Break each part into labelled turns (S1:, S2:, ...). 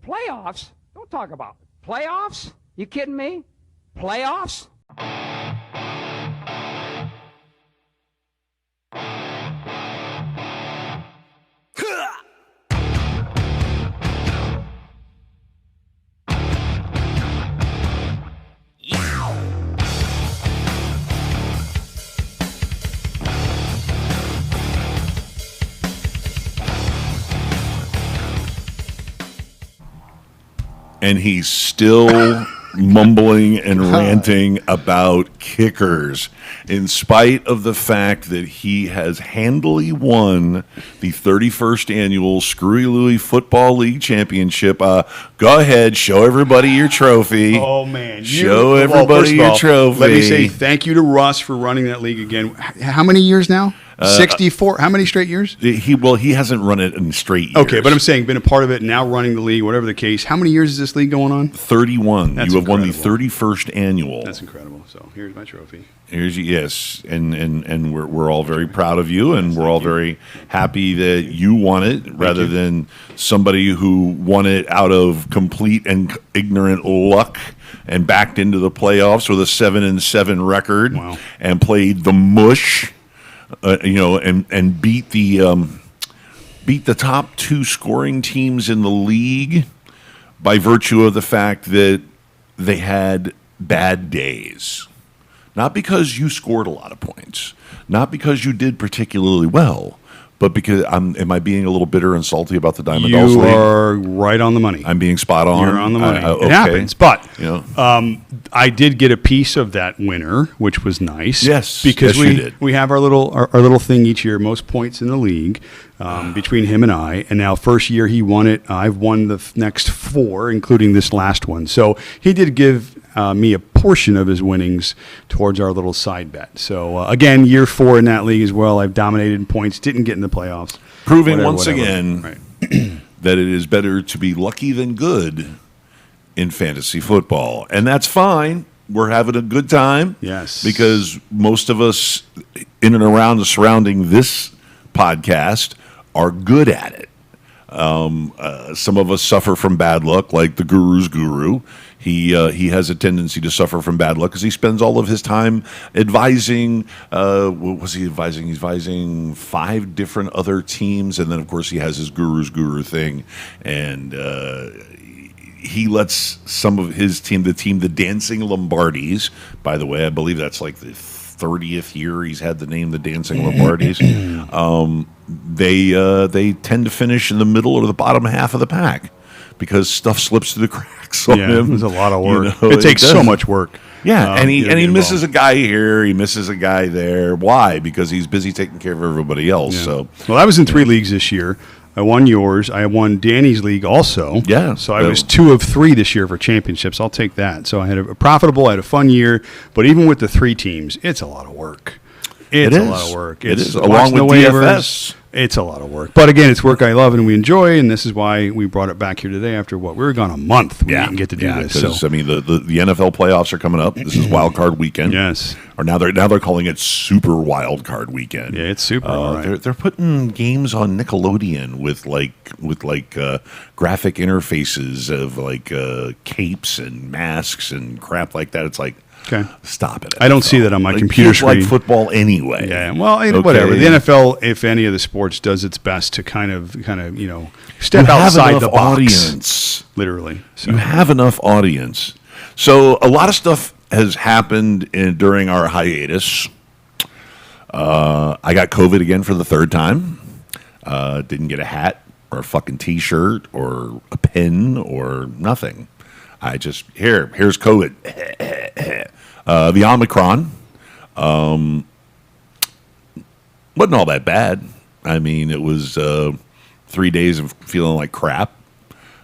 S1: Playoffs? Don't talk about playoffs. You kidding me? Playoffs?
S2: And he's still mumbling and ranting about kickers, in spite of the fact that he has handily won the 31st annual Screwy Louie Football League Championship. Go ahead, show everybody your trophy.
S3: Oh, man.
S2: Show everybody your trophy.
S3: Let me say thank you to Russ for running that league again. How many years now? 64. How many straight years?
S2: He hasn't run it in straight years.
S3: Okay, but I'm saying been a part of it, now running the league, whatever the case. How many years is this league going on?
S2: 31.
S3: That's
S2: you have won the
S3: incredible.
S2: 31st annual.
S3: That's incredible. So here's my trophy.
S2: Yes, and we're all very proud of you, and we're all very happy that you won it rather than somebody who won it out of complete and ignorant luck and backed into the playoffs with a 7-7 record.
S3: Wow.
S2: And played the mush, and beat the top two scoring teams in the league by virtue of the fact that they had bad days. Not because you scored a lot of points, not because you did particularly well, but because am I being a little bitter and salty about the Diamond Dolls
S3: You
S2: League?
S3: are right on the money.
S2: I'm being spot on.
S3: You're on the money.
S2: Okay.
S3: It happens, but
S2: You know.
S3: I did get a piece of that winner, which was nice.
S2: Yes,
S3: because
S2: yes, you did.
S3: we have our little thing each year, most points in the league between him and I. And now, first year he won it, I've won the next 4, including this last one. So he did give me a portion of his winnings towards our little side bet. So again, year 4 in that league as well. I've dominated in points, didn't get in the playoffs,
S2: Proving once again
S3: Right.
S2: that it is better to be lucky than good in fantasy football. And that's fine. We're having a good time.
S3: Yes.
S2: Because most of us in and around the surrounding this podcast are good at it. Some of us suffer from bad luck, like the Guru's Guru. He has a tendency to suffer from bad luck because he spends all of his time advising. What was he advising? He's advising 5 different other teams, and then of course he has his Guru's Guru thing, and he lets some of his team, the Dancing Lombardis. By the way, I believe that's like the 30th year he's had the name the Dancing Lombardis. They tend to finish in the middle or the bottom half of the pack because stuff slips through the cracks on
S3: Yeah,
S2: him.
S3: there's a lot of work.
S2: You know,
S3: it takes so
S2: does.
S3: much work.
S2: Yeah, and he
S3: get
S2: misses a
S3: involved.
S2: guy here, he misses a guy there. Why? Because he's busy taking care of everybody else.
S3: Yeah.
S2: So
S3: Well, I was in 3 leagues this year. I won yours. I won Danny's league also.
S2: Yeah.
S3: So I was 2 of 3 this year for championships. I'll take that. So I had a profitable, I had a fun year. But even with the 3 teams, it's a lot of work. It's
S2: It
S3: a
S2: is.
S3: lot of work.
S2: It
S3: It's
S2: is, along
S3: watching
S2: with
S3: the
S2: DFS.
S3: It's a lot of work. But again, it's work I love and we enjoy, and this is why we brought it back here today after what? We were gone a month. We didn't get to do this. So
S2: 'cause, I mean, the NFL playoffs are coming up. This is Wild Card Weekend.
S3: yes.
S2: Or now they're calling it Super Wild Card Weekend.
S3: Yeah, it's super. all right.
S2: They're putting games on Nickelodeon with graphic interfaces of capes and masks and crap like that. It's like,
S3: Okay.
S2: stop it.
S3: I don't see that on my computer
S2: kids like
S3: screen.
S2: football anyway.
S3: Yeah, well,
S2: Okay.
S3: whatever. The NFL, if any of the sports, does its best to kind of step
S2: You have
S3: outside
S2: enough
S3: the box,
S2: audience.
S3: literally. So
S2: You have enough audience. So a lot of stuff has happened during our hiatus. I got COVID again for the 3rd time. Didn't get a hat or a fucking T-shirt or a pen or nothing. I just here's COVID. The Omicron wasn't all that bad. I mean, it was 3 days of feeling like crap.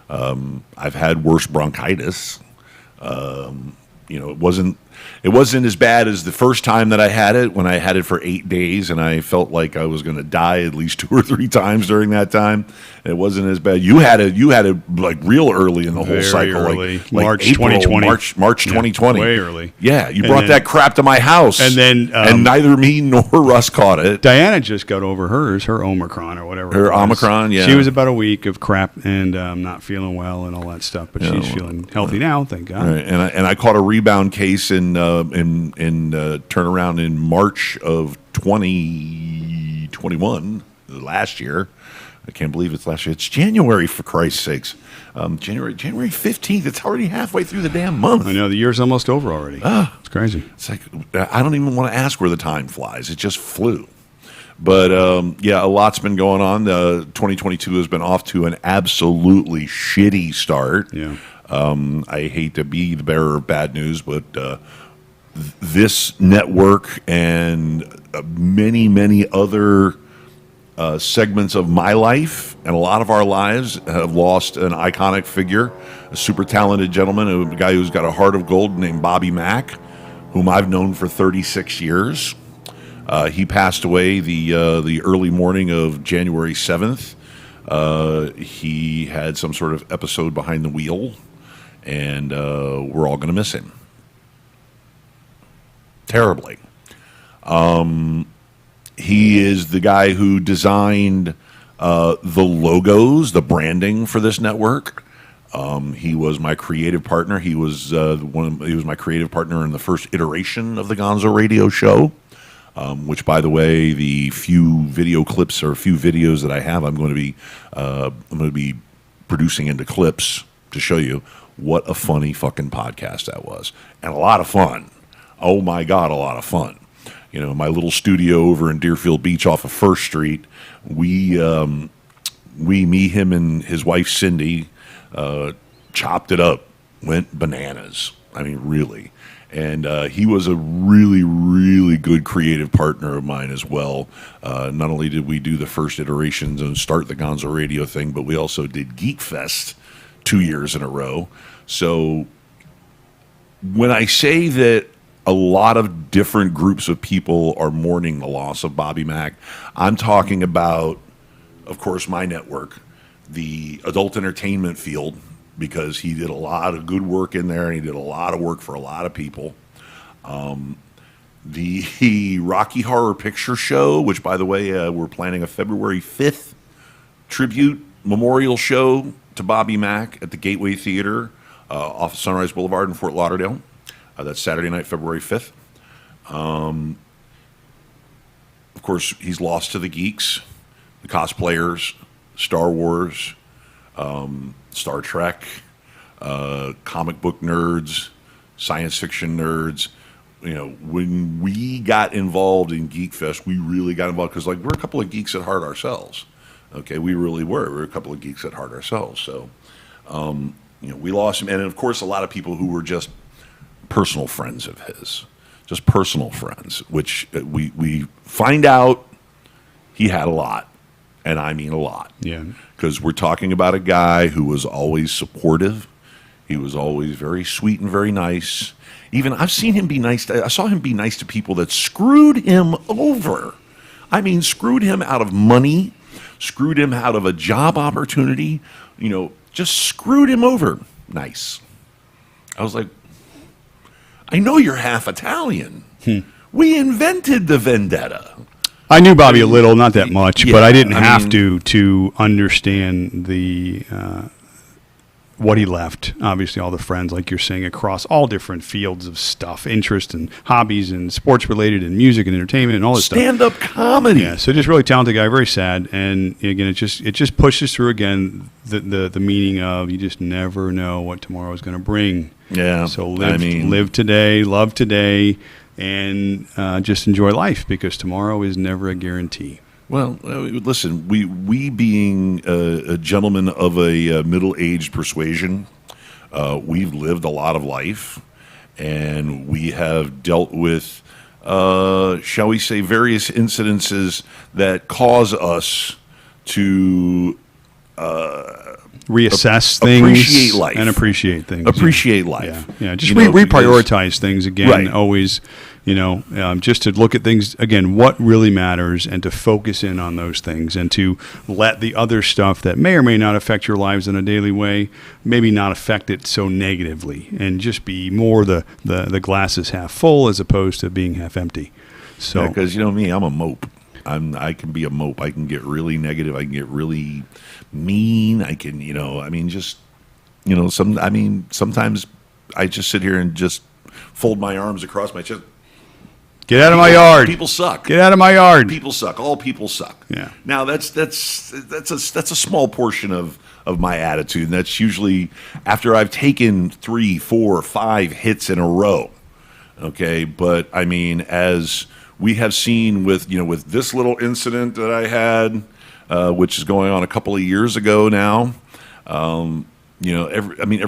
S2: I've had worse bronchitis. it wasn't as bad as the first time that I had it, when I had it for 8 days and I felt like I was going to die at least 2 or 3 times during that time. It wasn't as bad. You had it like real early in the whole
S3: Very
S2: cycle,
S3: early.
S2: like
S3: March
S2: April,
S3: 2020.
S2: March 2020,
S3: way early.
S2: Yeah, you
S3: And
S2: brought
S3: then-
S2: that crap to my house,
S3: and then,
S2: and neither me nor Russ caught it.
S3: Diana just got over her Omicron or whatever.
S2: Her
S3: it was.
S2: Omicron, yeah.
S3: She was about a week of crap and not feeling well and all that stuff, but she's feeling healthy now, thank God.
S2: Right. And I caught a rebound case in turnaround in March of 2021, last year. I can't believe it's last year. It's January, for Christ's sakes. January 15th. It's already halfway through the damn month.
S3: I know, the year's almost over already. It's crazy.
S2: It's like, I don't even want to ask where the time flies. It just flew. But yeah, a lot's been going on. 2022 has been off to an absolutely shitty start.
S3: Yeah.
S2: I hate to be the bearer of bad news, but this network and many, many other segments of my life and a lot of our lives have lost an iconic figure, a super talented gentleman, a guy who's got a heart of gold named Bobby Mack, whom I've known for 36 years. He passed away the early morning of January 7th. He had some sort of episode behind the wheel, and we're all going to miss him terribly. He is the guy who designed the logos, the branding for this network. He was my creative partner. He was he was my creative partner in the first iteration of the Gonzo Radio Show. Which, by the way, the few video clips or few videos that I have, I'm going to be producing into clips to show you what a funny fucking podcast that was, and a lot of fun. Oh my God, a lot of fun. You know, my little studio over in Deerfield Beach off of First Street. Me, him, and his wife Cindy chopped it up, went bananas. I mean, really. And he was a really, really good creative partner of mine as well. Not only did we do the first iterations and start the Gonzo Radio thing, but we also did Geek Fest 2 years in a row. So when I say that a lot of different groups of people are mourning the loss of Bobby Mack, I'm talking about, of course, my network, the adult entertainment field, because he did a lot of good work in there and he did a lot of work for a lot of people. The Rocky Horror Picture Show, which, by the way, we're planning a February 5th tribute memorial show to Bobby Mack at the Gateway Theater off of Sunrise Boulevard in Fort Lauderdale. That's Saturday night, February 5th. Of course, he's lost to the geeks, the cosplayers, Star Wars, Star Trek, comic book nerds, science fiction nerds. You know, when we got involved in Geek Fest, we really got involved because, like, we're a couple of geeks at heart ourselves. Okay, we really were. We were a couple of geeks at heart ourselves. So, you know, we lost him, and of course, a lot of people who were just personal friends of his, just personal friends, which we find out he had a lot, and I mean a lot.
S3: Yeah.
S2: Because we're talking about a guy who was always supportive. He was always very sweet and very nice. Even I've seen him be nice. I saw him be nice to people that screwed him over. I mean, screwed him out of money, screwed him out of a job opportunity, you know, just screwed him over. Nice. I was like, I know you're half Italian. We invented the vendetta.
S3: I knew Bobby a little, not that much,
S2: Yeah,
S3: but I didn't
S2: I
S3: have
S2: mean-
S3: to understand the what he left. Obviously, all the friends, like you're saying, across all different fields of stuff, interest and hobbies and sports related and music and entertainment and all this stuff.
S2: Stand-up comedy.
S3: Yeah, so just really talented guy, very sad, and again, it just pushes through again the meaning of you just never know what tomorrow is going to bring.
S2: Yeah,
S3: So
S2: I mean-
S3: live today, love today, and just enjoy life because tomorrow is never a guarantee.
S2: Well, listen, we being a gentleman of a middle-aged persuasion, we've lived a lot of life, and we have dealt with, shall we say, various incidences that cause us to
S3: reassess things,
S2: appreciate life,
S3: and appreciate things.
S2: Appreciate life.
S3: Yeah. Just
S2: You know,
S3: reprioritize things again.
S2: Right.
S3: Always, just to look at things again, what really matters, and to focus in on those things, and to let the other stuff that may or may not affect your lives in a daily way, maybe not affect it so negatively, and just be more the glass is half full as opposed to being half empty. So,
S2: because me, I'm a mope. I can be a mope. I can get really negative. I can get really mean. I can, sometimes I just sit here and just fold my arms across my chest.
S3: Get out of my yard.
S2: People suck.
S3: Get out of my yard.
S2: People suck. All people suck.
S3: Yeah.
S2: Now that's a small portion of my attitude, and that's usually after I've taken 3, 4, 5 hits in a row. Okay, but I mean, as we have seen with this little incident that I had, which is going on a couple of years ago now. Every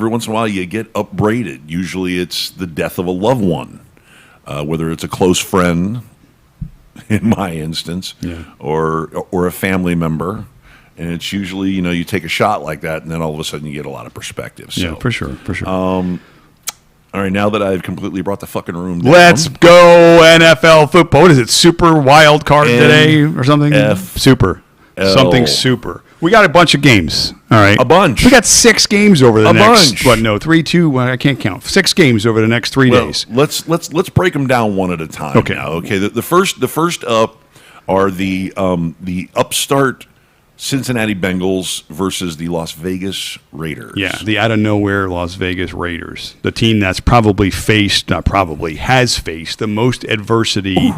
S2: once in a while you get upbraided. Usually it's the death of a loved one, whether it's a close friend, in my instance, or a family member. And it's usually, you take a shot like that, and then all of a sudden you get a lot of perspective. So,
S3: yeah, for sure.
S2: All right, now that I've completely brought the fucking room down.
S3: Let's go NFL football. What is it, Super Wild Card today or something? Super. Something super. We got a bunch of games. All right.
S2: A bunch.
S3: We got 6 games over the next.
S2: Bunch.
S3: 3, 2, I can't count. 6 games over the next 3 days.
S2: Let's break them down one at a time.
S3: Okay.
S2: Now. Okay. The first up are the upstart Cincinnati Bengals versus the Las Vegas Raiders.
S3: Yeah, the out of nowhere Las Vegas Raiders, the team that's has faced the most adversity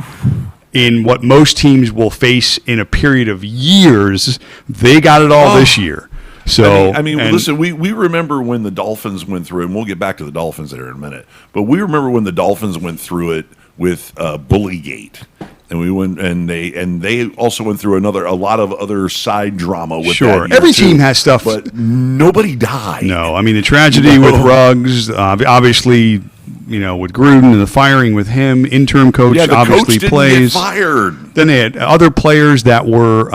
S3: in what most teams will face in a period of years. They got it all this year. So
S2: listen, we remember when the Dolphins went through it, and we'll get back to the Dolphins there in a minute. But we remember when the Dolphins went through it with Bullygate. And we went, and they also went through a lot of other side drama with that.
S3: Every team has stuff,
S2: but nobody died.
S3: No, I mean the tragedy with Ruggs, obviously, with Gruden and the firing with him, interim coach obviously
S2: coach
S3: plays.
S2: Get fired.
S3: Then they had other players that were.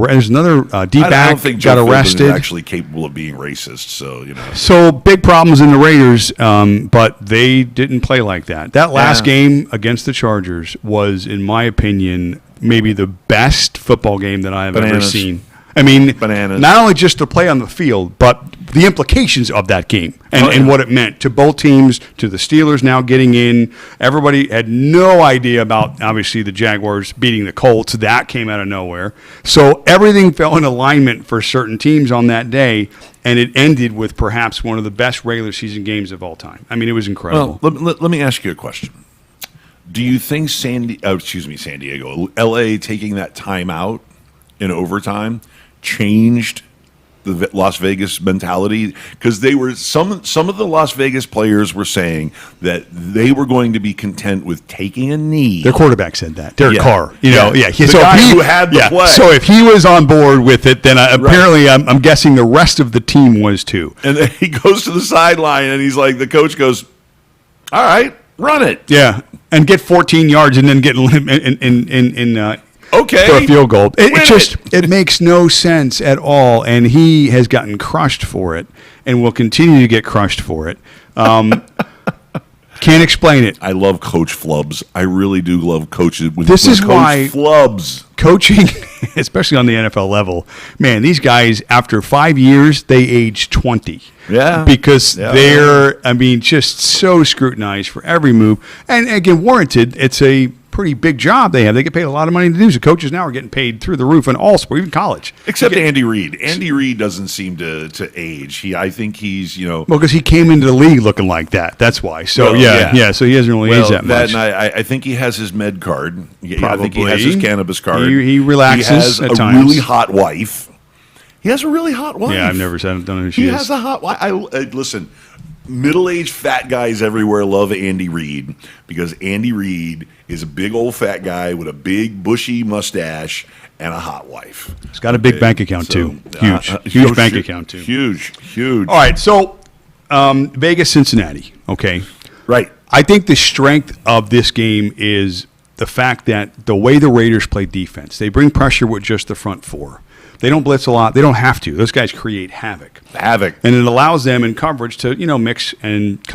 S3: There's another D-back
S2: I don't think
S3: got
S2: Joe
S3: arrested.
S2: Is actually capable of being racist. So
S3: So big problems in the Raiders, but they didn't play like that. That last game against the Chargers was, in my opinion, maybe the best football game that I've ever seen. I mean, not only just to play on the field, but the implications of that game and what it meant to both teams, to the Steelers now getting in. Everybody had no idea about, obviously, the Jaguars beating the Colts. That came out of nowhere. So everything fell in alignment for certain teams on that day, and it ended with perhaps one of the best regular season games of all time. I mean, it was incredible.
S2: Well, let me ask you a question. Do you think San Diego, L.A. taking that timeout in overtime changed the Las Vegas mentality? Because they were some of the Las Vegas players were saying that they were going to be content with taking a knee.
S3: Their quarterback said that, Derek Carr.
S2: The guy who had the play.
S3: So if he was on board with it, then apparently I'm guessing the rest of the team was too.
S2: And then he goes to the sideline, and he's like, the coach goes, "All right, run it."
S3: Yeah, and get 14 yards, and then get for a field goal. It makes no sense at all, and he has gotten crushed for it and will continue to get crushed for it. Can't explain it.
S2: I love Coach Flubs. I really do love coaches.
S3: This is why
S2: Flubs
S3: coaching, especially on the NFL level, man, these guys, after 5 years, they age 20.
S2: Yeah.
S3: Because they're, just so scrutinized for every move. And again, warranted. It's a pretty big job they have. They get paid a lot of money to do. So coaches now are getting paid through the roof in all sports, even college.
S2: Except Andy Reid. Andy Reid doesn't seem to age. I think he's,
S3: Well, because he came into the league looking like that. That's why. So, so he hasn't really aged that much.
S2: And I think he has his med card. I think he has his cannabis card.
S3: He relaxes
S2: He has
S3: at
S2: a
S3: times.
S2: really hot wife. He has a really hot wife.
S3: Yeah, I've never done who she is.
S2: He has a hot wife. Listen, middle-aged fat guys everywhere love Andy Reid because Andy Reid is a big old fat guy with a big bushy mustache and a hot wife.
S3: He's got a big bank account too. Huge bank account too.
S2: Huge. All
S3: right, so Vegas, Cincinnati. Okay,
S2: right.
S3: I think the strength of this game is the fact that the way the Raiders play defense, they bring pressure with just the front four. They don't blitz a lot. They don't have to. Those guys create havoc.
S2: Havoc.
S3: And it allows them in coverage to, mix and match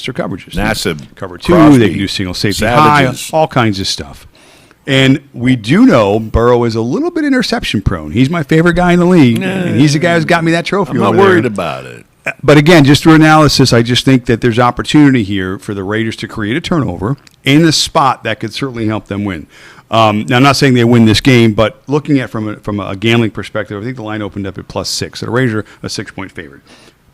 S3: their coverages.
S2: Nassib,
S3: Cover 2,
S2: Crosby,
S3: they can do single safety
S2: Savages.
S3: high, all kinds of stuff. And we do know Burrow is a little bit interception prone. He's my favorite guy in the league, and he's the guy who's got me that trophy.
S2: I'm not
S3: over
S2: worried
S3: there.
S2: about it.
S3: But again, just through analysis, I just think that there's opportunity here for the Raiders to create a turnover in a spot that could certainly help them win. Now, I'm not saying they win this game, but looking at from a gambling perspective, I think the line opened up at +6. So the Raiders are a 6-point favorite.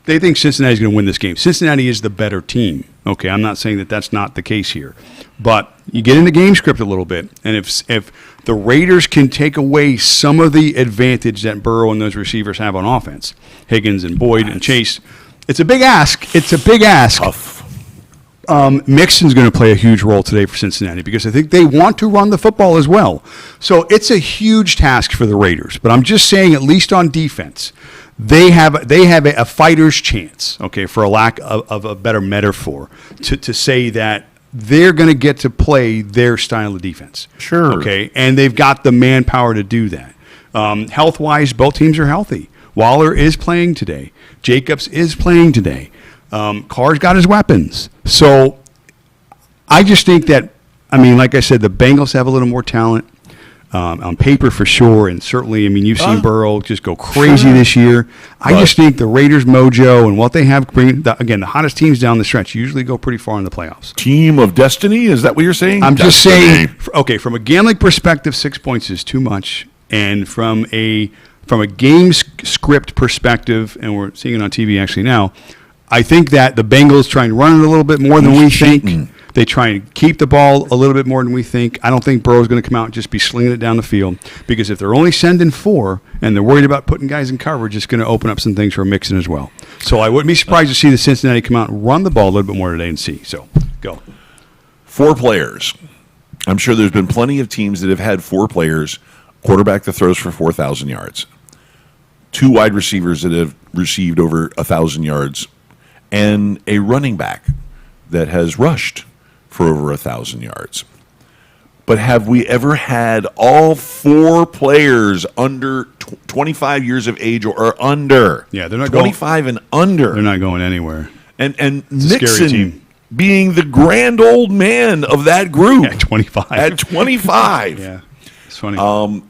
S3: They think Cincinnati's going to win this game. Cincinnati is the better team. Okay, I'm not saying that that's not the case here. But you get into game script a little bit, and if the Raiders can take away some of the advantage that Burrow and those receivers have on offense, Higgins and Boyd and Chase, it's a big ask. It's a big ask.
S2: Tough.
S3: Mixon's going to play a huge role today for Cincinnati because I think they want to run the football as well. So it's a huge task for the Raiders. But I'm just saying, at least on defense, they have a fighter's chance, okay, for a lack of a better metaphor, to say that they're going to get to play their style of defense.
S2: Sure.
S3: Okay, and they've got the manpower to do that. Health-wise, both teams are healthy. Waller is playing today. Jacobs is playing today. Carr's got his weapons. So I just think that, like I said, the Bengals have a little more talent on paper for sure. And certainly, you've seen Burrow just go crazy this year. I just think the Raiders' mojo and what they have, again, the hottest teams down the stretch usually go pretty far in the playoffs.
S2: Team of destiny? Is that what you're saying?
S3: I'm just saying, okay, from a gambling perspective, 6 points is too much. And from a game script perspective, and we're seeing it on TV actually now, I think that the Bengals try and run it a little bit more than we think. They try and keep the ball a little bit more than we think. I don't think Burrow's going to come out and just be slinging it down the field because if they're only sending 4 and they're worried about putting guys in coverage, it's going to open up some things for Mixon as well. So I wouldn't be surprised to see the Cincinnati come out and run the ball a little bit more today and see. So go.
S2: 4 players. I'm sure there's been plenty of teams that have had 4 players, quarterback that throws for 4,000 yards, 2 wide receivers that have received over 1,000 yards, and a running back that has rushed for over 1,000 yards. But have we ever had all 4 players under 25 years of age or under?
S3: Yeah, they're not
S2: 25 and under.
S3: They're not going anywhere.
S2: And
S3: It's a scary
S2: Mixon
S3: team.
S2: being the grand old man of that group.
S3: At 25.
S2: At 25.
S3: Yeah, it's funny.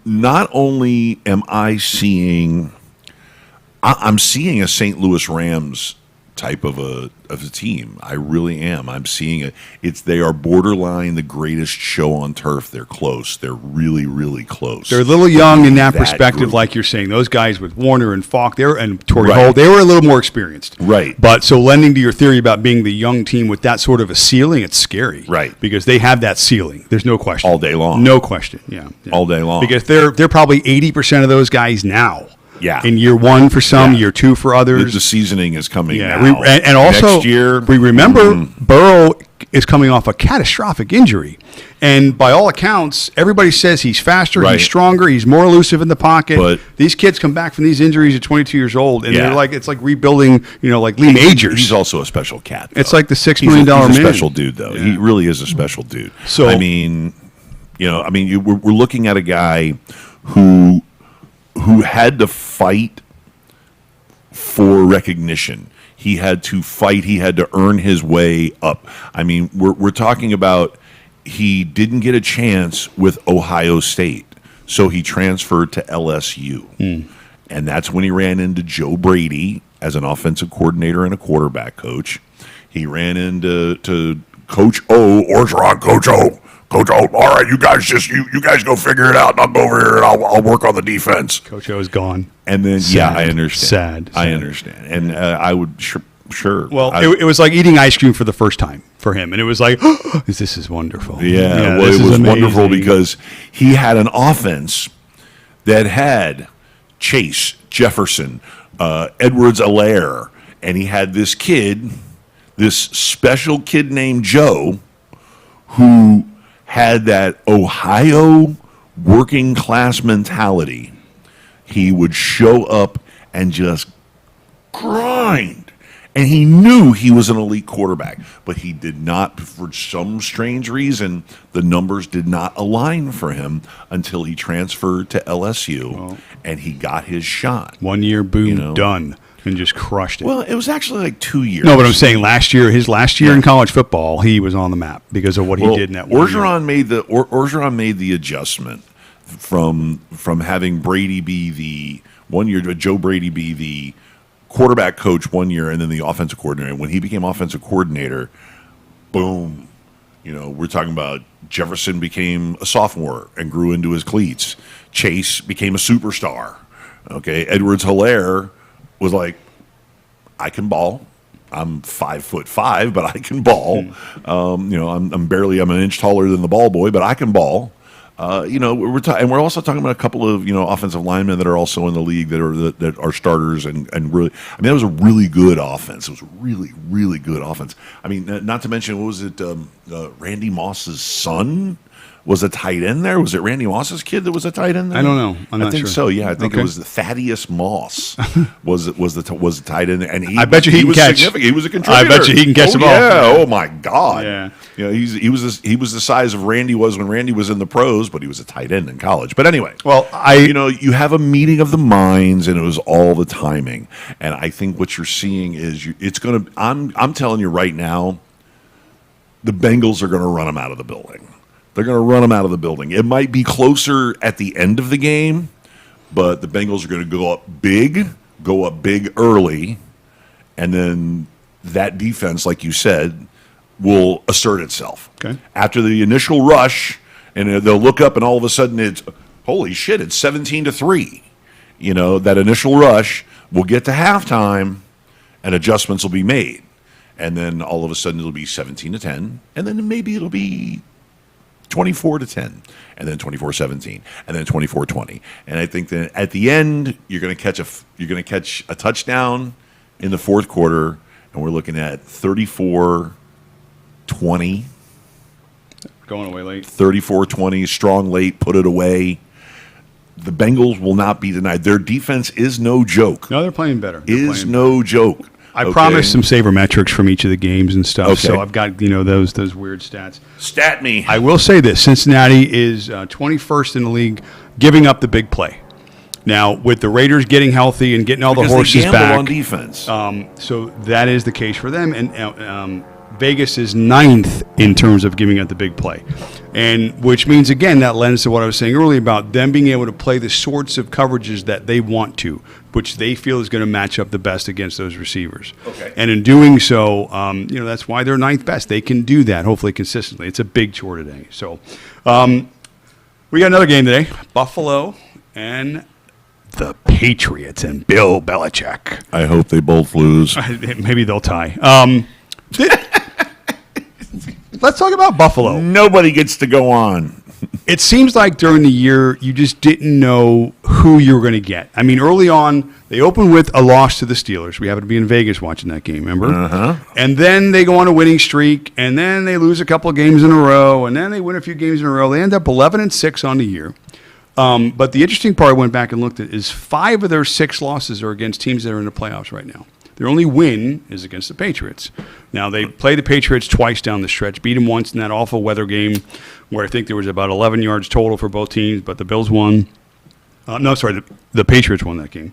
S2: Not only am I seeing, I'm seeing a St. Louis Rams type of a team. I really am. I'm seeing it. They are borderline the greatest show on turf. They're close. They're really, really close.
S3: They're a little young in that perspective,
S2: group.
S3: like you're saying. Those guys with Warner and Falk, and Torrey
S2: Right.
S3: Holt, they were a little more experienced.
S2: Right.
S3: But so lending to your theory about being the young team with that sort of a ceiling, it's scary.
S2: Right.
S3: Because they have that ceiling. There's no question.
S2: All day long.
S3: No question. Yeah.
S2: All day long.
S3: Because they're probably 80% of those guys now.
S2: Yeah.
S3: In year 1 for some,
S2: Yeah.
S3: year 2 for others.
S2: The seasoning is coming
S3: Yeah,
S2: now.
S3: and also
S2: next year,
S3: we remember Burrow is coming off a catastrophic injury, and by all accounts, everybody says he's faster,
S2: Right.
S3: he's stronger, he's more elusive in the pocket.
S2: But-
S3: these kids come back from these injuries at 22 years old, and
S2: Yeah.
S3: it's like rebuilding, like Lee Majors.
S2: He's also a special cat. Though.
S3: It's like the $6
S2: He's
S3: million
S2: He's a
S3: man.
S2: special dude, though.
S3: Yeah.
S2: He really is a special dude.
S3: So-
S2: we're looking at a guy who had to fight for recognition. He had to fight. He had to earn his way up. We're talking about he didn't get a chance with Ohio State, so he transferred to LSU. And that's when he ran into Joe Brady as an offensive coordinator and a quarterback coach. He ran into Coach O, Orgeron, Coach O. Coach O, all right, you guys you guys go figure it out, and I'll go over here and I'll work on the defense.
S3: Coach O is gone.
S2: And then,
S3: Sad.
S2: I understand.
S3: Sad.
S2: I understand. And I would, sure.
S3: Well, it was like eating ice cream for the first time for him, and it was like, this is wonderful.
S2: Yeah, well,
S3: this
S2: it
S3: is
S2: was wonderful
S3: amazing.
S2: because he had an offense that had Chase, Jefferson, Edwards-Helaire, and he had this special kid named Joe, who had that Ohio working class mentality. He would show up and just grind. And he knew he was an elite quarterback, but he did not, for some strange reason, the numbers did not align for him until he transferred to LSU and he got his shot.
S3: 1 year, boom, done, and just crushed it.
S2: Well, it was actually like 2 years.
S3: No, but I'm saying his last year in college football, he was on the map because of what he did in that 1 year.
S2: Orgeron made the adjustment from having Brady be the 1 year, Joe Brady be the quarterback coach 1 year and then the offensive coordinator. When he became offensive coordinator, boom. We're talking about Jefferson became a sophomore and grew into his cleats. Chase became a superstar. Okay, Edwards-Helaire was like, I can ball. I'm 5'5", but I can ball. I'm an inch taller than the ball boy, but I can ball. And we're also talking about a couple of offensive linemen that are also in the league that are starters and really. I mean, that was a really good offense. It was a really, really good offense. I mean, not to mention, what was it? Randy Moss's son was a tight end there. Was it Randy Moss's kid that was a tight end there?
S3: I don't know.
S2: I think so. Yeah, I think it was the Thaddeus Moss was the tight end, and
S3: I bet you he can catch.
S2: He was a contributor.
S3: I bet you he can catch the ball.
S2: Yeah. Oh my God.
S3: Yeah.
S2: He was the size of Randy was when Randy was in the pros, but he was a tight end in college. But anyway,
S3: well,
S2: you have a meeting of the minds, and it was all the timing. And I think what you're seeing is it's going to. I'm telling you right now, the Bengals are going to run them out of the building. They're going to run them out of the building. It might be closer at the end of the game, but the Bengals are going to go up big early, and then that defense, like you said, will assert itself.
S3: Okay.
S2: After the initial rush, and they'll look up, and all of a sudden it's, holy shit, it's 17-3. That initial rush will get to halftime, and adjustments will be made. And then all of a sudden it'll be 17-10, and then maybe it'll be 24-10, and then 24-17, and then 24-20. And I think that at the end you're going to catch a touchdown in the fourth quarter, and we're looking at 34-20.
S3: Going away late.
S2: 34-20, strong late, put it away. The Bengals will not be denied. Their defense is no joke.
S3: No, they're playing better.
S2: No joke.
S3: I promised some sabermetrics from each of the games and stuff, so I've got those weird stats.
S2: Stat me.
S3: I will say this: Cincinnati is 21st in the league, giving up the big play. Now, with the Raiders getting healthy and getting all the horses
S2: they
S3: back,
S2: on defense.
S3: So that is the case for them. And Vegas is 9th in terms of giving up the big play, and which means again that lends to what I was saying earlier about them being able to play the sorts of coverages that they want to, which they feel is going to match up the best against those receivers.
S2: Okay.
S3: And in doing so, that's why they're 9th best. They can do that hopefully consistently. It's a big chore today. So we got another game today: Buffalo and the Patriots and Bill Belichick.
S2: I hope they both lose.
S3: Maybe they'll tie. Let's talk about Buffalo.
S2: Nobody gets to go on.
S3: It seems like during the year, you just didn't know who you were going to get. I mean, early on, they opened with a loss to the Steelers. We happened to be in Vegas watching that game, remember?
S2: Uh-huh.
S3: And then they go on a winning streak, and then they lose a couple of games in a row, and then they win a few games in a row. They end up 11-6 on the year. But the interesting part I went back and looked at is 5 of their 6 losses are against teams that are in the playoffs right now. Their only win is against the Patriots. Now, they play the Patriots twice down the stretch, beat them once in that awful weather game where I think there was about 11 yards total for both teams, but the Bills won. The Patriots won that game.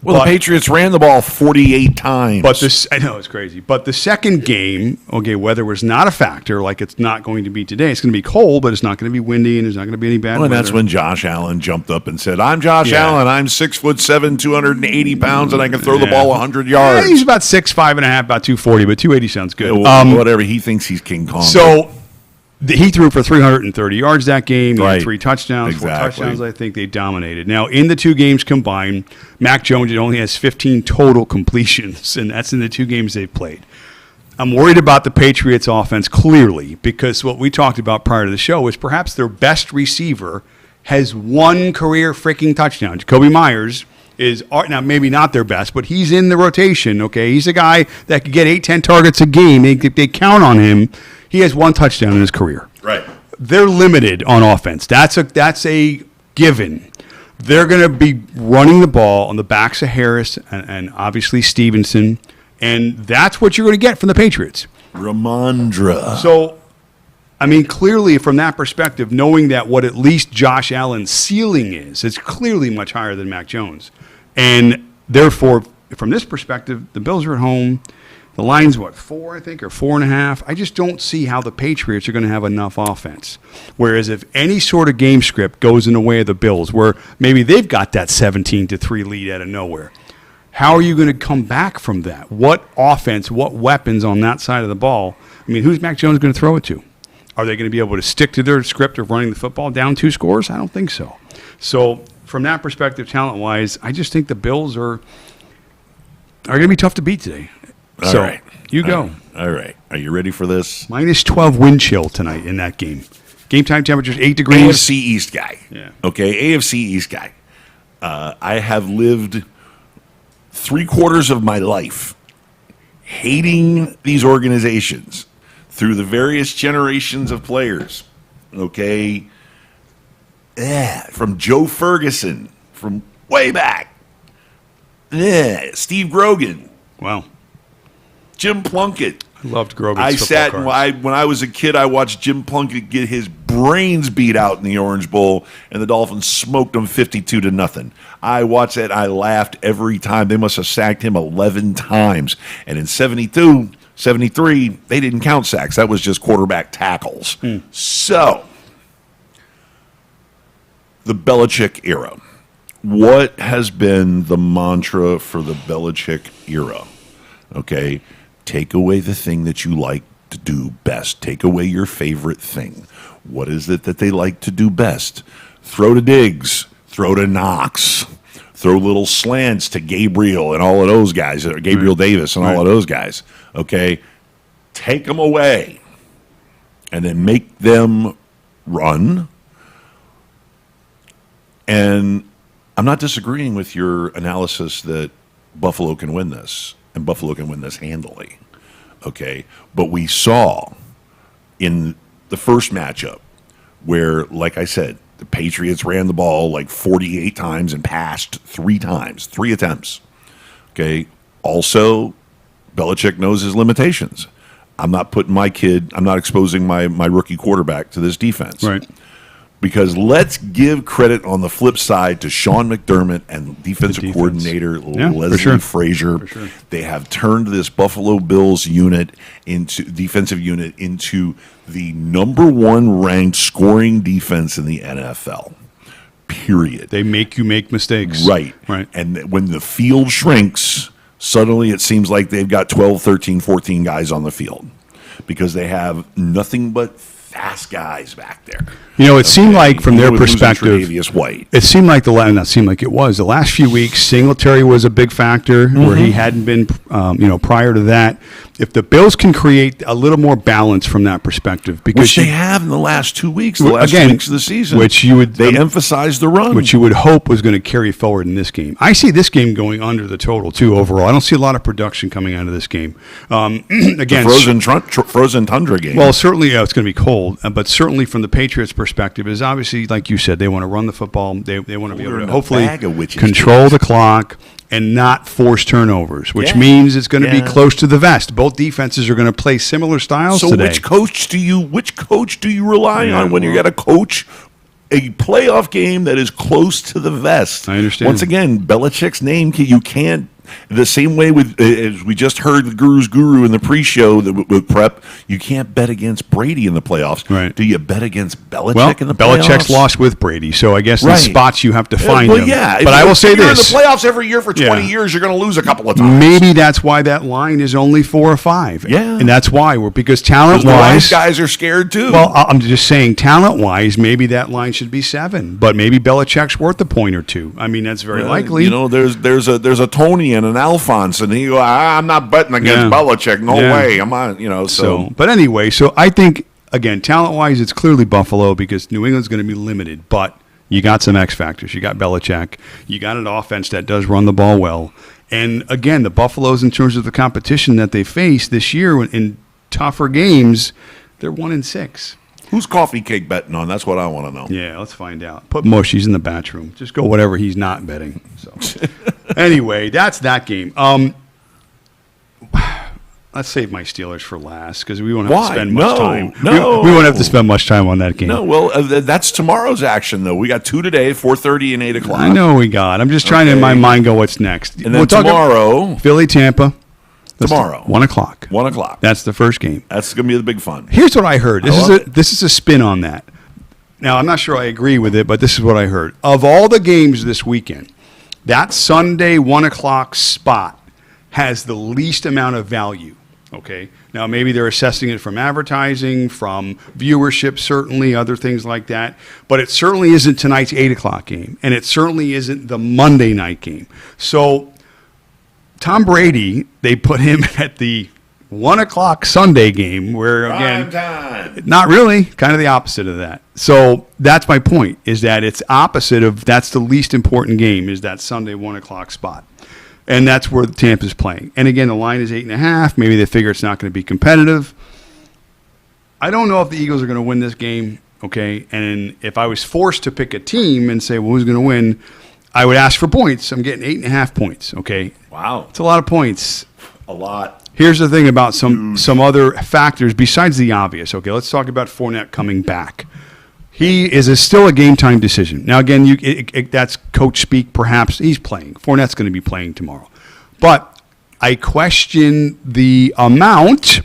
S2: The Patriots ran the ball 48 times.
S3: But I know, it's crazy. But the second game, weather was not a factor like it's not going to be today. It's going to be cold, but it's not going to be windy, and there's not going to be any bad weather.
S2: And that's when Josh Allen jumped up and said, I'm Josh Allen. I'm 6'7", 280 pounds, and I can throw the ball 100 yards.
S3: Yeah, he's about 6'5" and a half, about 240, but 280 sounds good.
S2: Whatever. He thinks he's King Kong.
S3: So he threw for 330 yards that game. He had 3 touchdowns,
S2: exactly.
S3: 4 touchdowns. I think they dominated. Now, in the 2 games combined, Mac Jones only has 15 total completions, and that's in the 2 games they've played. I'm worried about the Patriots offense clearly because what we talked about prior to the show is perhaps their best receiver has 1 career freaking touchdown. Jacoby Myers is now maybe not their best, but he's in the rotation, okay? He's a guy that could get 8-10 targets a game. They count on him. He has 1 touchdown in his career.
S2: Right.
S3: They're limited on offense. That's a given. They're going to be running the ball on the backs of Harris and obviously Stevenson And that's what you're going to get from the Patriots.
S2: Ramondre.
S3: So, I mean, clearly from that perspective, knowing that what at least Josh Allen's ceiling is, it's clearly much higher than Mac Jones. And therefore, from this perspective, the Bills are at home. The line's, 4, I think, or 4.5? I just don't see how the Patriots are going to have enough offense. Whereas if any sort of game script goes in the way of the Bills, where maybe they've got that 17-3 lead out of nowhere, how are you going to come back from that? What offense, what weapons on that side of the ball? I mean, who's Mac Jones going to throw it to? Are they going to be able to stick to their script of running the football down 2 scores? I don't think so. So from that perspective, talent-wise, I just think the Bills are going to be tough to beat today.
S2: All
S3: so,
S2: right.
S3: You go.
S2: All right. Are you ready for this?
S3: Minus 12 wind chill tonight in that game. Game time temperature's 8 degrees.
S2: AFC East guy.
S3: Yeah.
S2: Okay, AFC East guy. I have lived 3/4 of my life hating these organizations through the various generations of players. Okay? From Joe Ferguson, from way back. Steve Grogan.
S3: Wow.
S2: Jim Plunkett.
S3: I loved Grogan's
S2: I
S3: football
S2: sat
S3: cards.
S2: when I was a kid. I watched Jim Plunkett get his brains beat out in the Orange Bowl, and the Dolphins smoked him 52-0. I watched that. I laughed every time. They must have sacked him 11 times. And in 72, 73, they didn't count sacks. That was just quarterback tackles. So, the Belichick era. What has been the mantra for the Belichick era? Okay, take away the thing that you like to do best. Take away your favorite thing. What is it that they like to do best? Throw to Diggs, throw to Knox, throw little slants to Gabriel and all of those guys, or Gabriel Davis and all of those guys. Okay, take them away and then make them run. And I'm not disagreeing with your analysis that Buffalo can win this, and Buffalo can win this handily. Okay, but we saw in the first matchup where, like I said, the Patriots ran the ball like 48 times and passed 3 times, 3 attempts. Okay, also, Belichick knows his limitations. I'm not exposing my rookie quarterback to this defense.
S3: Right.
S2: Because let's give credit on the flip side to Sean McDermott and defensive coordinator Leslie Frazier.
S3: For sure.
S2: They have turned this Buffalo Bills defensive unit into the number 1 ranked scoring defense in the NFL. Period.
S3: They make you make mistakes.
S2: Right. And when the field shrinks, suddenly it seems like they've got 12, 13, 14 guys on the field because they have nothing but fast guys back there.
S3: You know, it seemed like from their perspective,
S2: Tre'Davious White.
S3: It seemed like the last few weeks, Singletary was a big factor where he hadn't been, prior to that. If the Bills can create a little more balance from that perspective, because
S2: which they have in the last 2 weeks, the last 2 weeks of the season, they emphasized the run,
S3: which you would hope was going to carry forward in this game. I see this game going under the total too. Overall, I don't see a lot of production coming out of this game. Again,
S2: the frozen tundra game.
S3: Well, certainly it's going to be cold, but certainly from the Patriots' perspective, is obviously like you said, they want to run the football. They want to be able to hopefully control the clock and not force turnovers, which means it's going to be close to the vest. Both defenses are going to play similar styles today.
S2: So which coach do you rely on when you got to coach a playoff game that is close to the vest?
S3: I understand.
S2: Once again, Belichick's name, you can't. The same way with, as we just heard the Guru's Guru in the pre-show with prep, you can't bet against Brady in the playoffs.
S3: Right.
S2: Do you bet against Belichick in the playoffs?
S3: Belichick's lost with Brady, so I guess in spots you have to find him.
S2: Yeah,
S3: but I will say
S2: this.
S3: this.
S2: You're in the playoffs every year for 20 years, you're going to lose a couple of times.
S3: Maybe that's why that line is only 4 or 5.
S2: Yeah.
S3: And that's why because talent-wise,
S2: guys are scared too.
S3: Well, I'm just saying talent-wise, maybe that line should be 7, but maybe Belichick's worth a point or 2. I mean, that's very likely.
S2: You know, there's a Tony and an Alphonse, and he go, I'm not betting against Belichick. No way. I'm on, so.
S3: But anyway, so I think, again, talent-wise, it's clearly Buffalo because New England's going to be limited, but you got some X factors. You got Belichick. You got an offense that does run the ball well. And, again, the Buffaloes, in terms of the competition that they face this year in tougher games, they're 1-6.
S2: Who's coffee cake betting on? That's what I want to know.
S3: Yeah, let's find out. Put Mush. He's in the batch room. Just go whatever he's not betting. So, anyway, that's that game. Let's save my Steelers for last because we won't have
S2: Why?
S3: to spend much time.
S2: No.
S3: We won't have to spend much time on that game.
S2: No, well, that's tomorrow's action, though. We got 2 today, 4:30 and 8 o'clock.
S3: I know we got. I'm just trying to in my mind go what's next.
S2: And then tomorrow,
S3: Philly, Tampa.
S2: tomorrow,
S3: 1 o'clock.
S2: 1 o'clock.
S3: That's the first game.
S2: That's going to be the big fun.
S3: Here's what I heard.
S2: love
S3: This is a spin on that. Now, I'm not sure I agree with it, but this is what I heard. Of all the games this weekend, that Sunday 1 o'clock spot has the least amount of value. Okay. Now, maybe they're assessing it from advertising, from viewership, certainly, other things like that. But it certainly isn't tonight's 8 o'clock game, and it certainly isn't the Monday night game. So, Tom Brady, they put him at the 1 o'clock Sunday game, where, again,
S2: Prime time.
S3: not really, kind of the opposite of that. So, that's my point, is that it's opposite of, that's the least important game, is that Sunday 1 o'clock spot. And that's where Tampa's playing. And again, the line is 8.5. Maybe they figure it's not going to be competitive. I don't know if the Eagles are going to win this game, okay? And if I was forced to pick a team and say, well, who's going to win, I would ask for points. I'm getting 8.5 points, okay?
S2: Wow.
S3: It's a lot of points.
S2: A lot.
S3: Here's the thing about some other factors besides the obvious, okay? Let's talk about Fournette coming back. He is still a game-time decision. Now, again, that's coach speak, perhaps. He's playing. Fournette's going to be playing tomorrow. But I question the amount